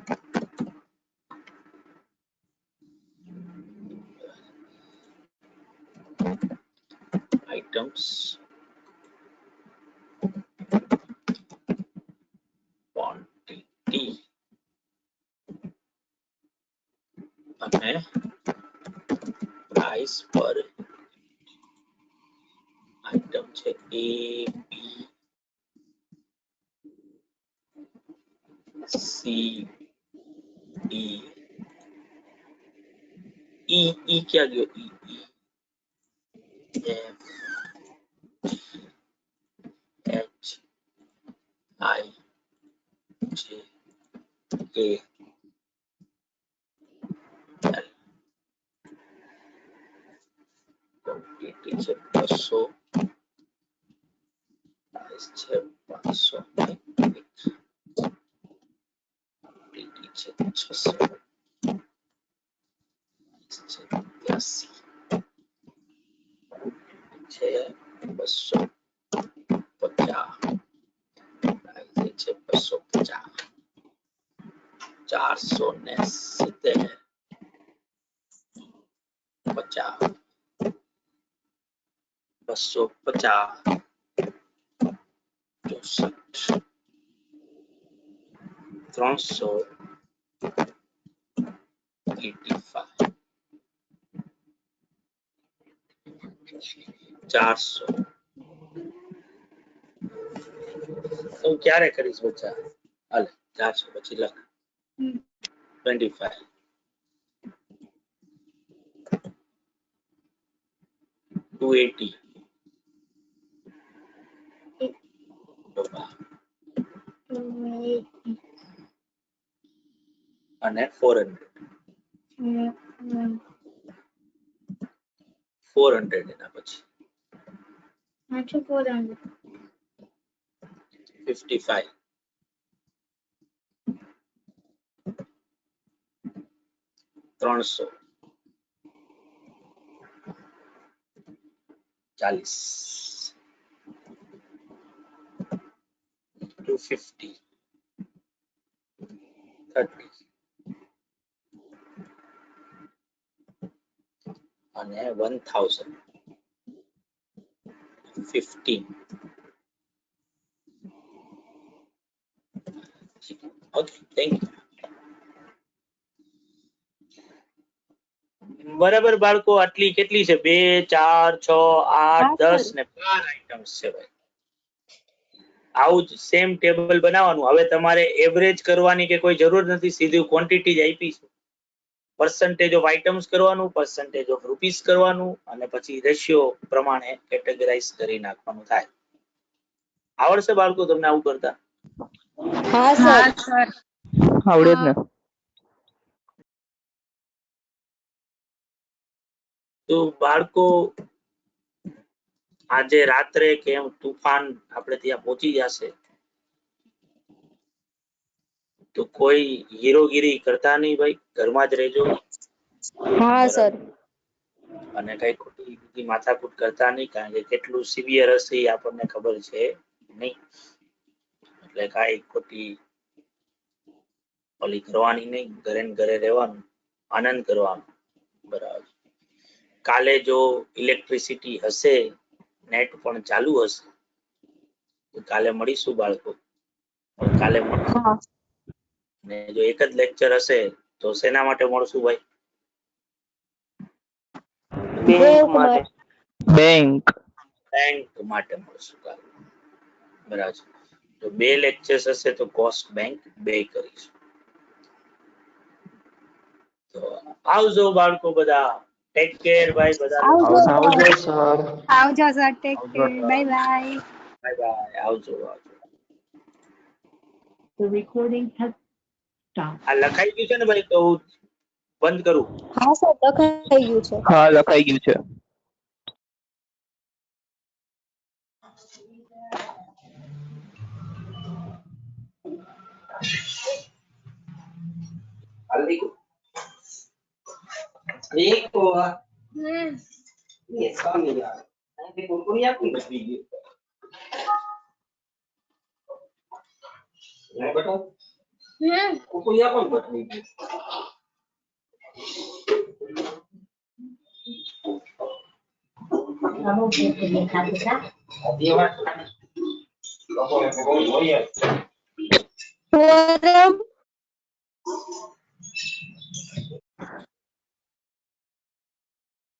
Items, quantity અને price per item છે A, B, C, D, E क्या गयो, F, H, I, J, K, L. quantity છે 200, price છે 500, quantity છે 600, છે 80, છે 250, price છે 250, 470, 50, 250, 64, 300, 85, 400. હું ક્યારે કરીશ બચ્ચા? હાલે 400 પછી લખ 25, 280, અને 400, 400 એના પછી આઠસો 400. 55. 300. 40. 250. 30. અને 1000. 15. Okay, thank you. બરાબર બાળકો, આટલી કેટલી છે? 2 4 6 8 10 ને 12 આઈટમ્સ છે ભાઈ. આવું જ સેમ ટેબલ બનાવવાનું. હવે તમારે એવરેજ કરવાની કે કોઈ જરૂર નથી, સીધું ક્વોન્ટિટી જ આપી છે. પર્સન્ટેજ ઓફ આઈટમ્સ કરવાનું, પર્સન્ટેજ ઓફ રૂપીસ કરવાનું, અને પછી રેશિયો પ્રમાણે કેટેગરાઇઝ કરી નાખવાનું થાય. આવડશે બાળકો તમને આવું કરતા? હા સર. આવડે જ ને. તો બાળકો આજે રાત્રે કેમ તુફાન આપણે ત્યાં પહોંચી જશે, તો કોઈ હીરોગીરી કરતા નહીં ભાઈ, ઘરમાં જ રહેજો. હા સર. અને કઈ ખોટી બીજી માથાકૂટ કરતા નહીં, કારણ કે કેટલું સિવિયર હશે એ આપણને ખબર છે નહીં. એટલે કઈ ખોટી ઓલી કરવાની નહીં, ઘરે ને ઘરે રહેવાનું, આનંદ કરવાનો. બરાબર. કાલે જો ઇલેક્ટ્રિસિટી હશે, નેટ પણ ચાલુ હશે, તો કાલે મળીશું બાળકો. કાલે મળીશું. ને જો એક જ લેક્ચર હશે તો શેના માટે મળશું ભાઈ? બેંક માટે. બેંક માટે મળશું કાલે. બરાબર. તો 2 લેક્ચર્સ હશે તો કોસ્ટ બેંક 2 કરીશું. તો આવજો બાળકો બધા. ટેક કેર ભાઈ બધા. આવજો સર. આવજો sir. Take care. Bye bye. Bye bye. આવજો. આ લખાઈ ગયું છે ને ભાઈ? તો બંધ કરું. હા સર, લખાઈ ગયું છે. હા, લખાઈ ગયું છે. ફોરમ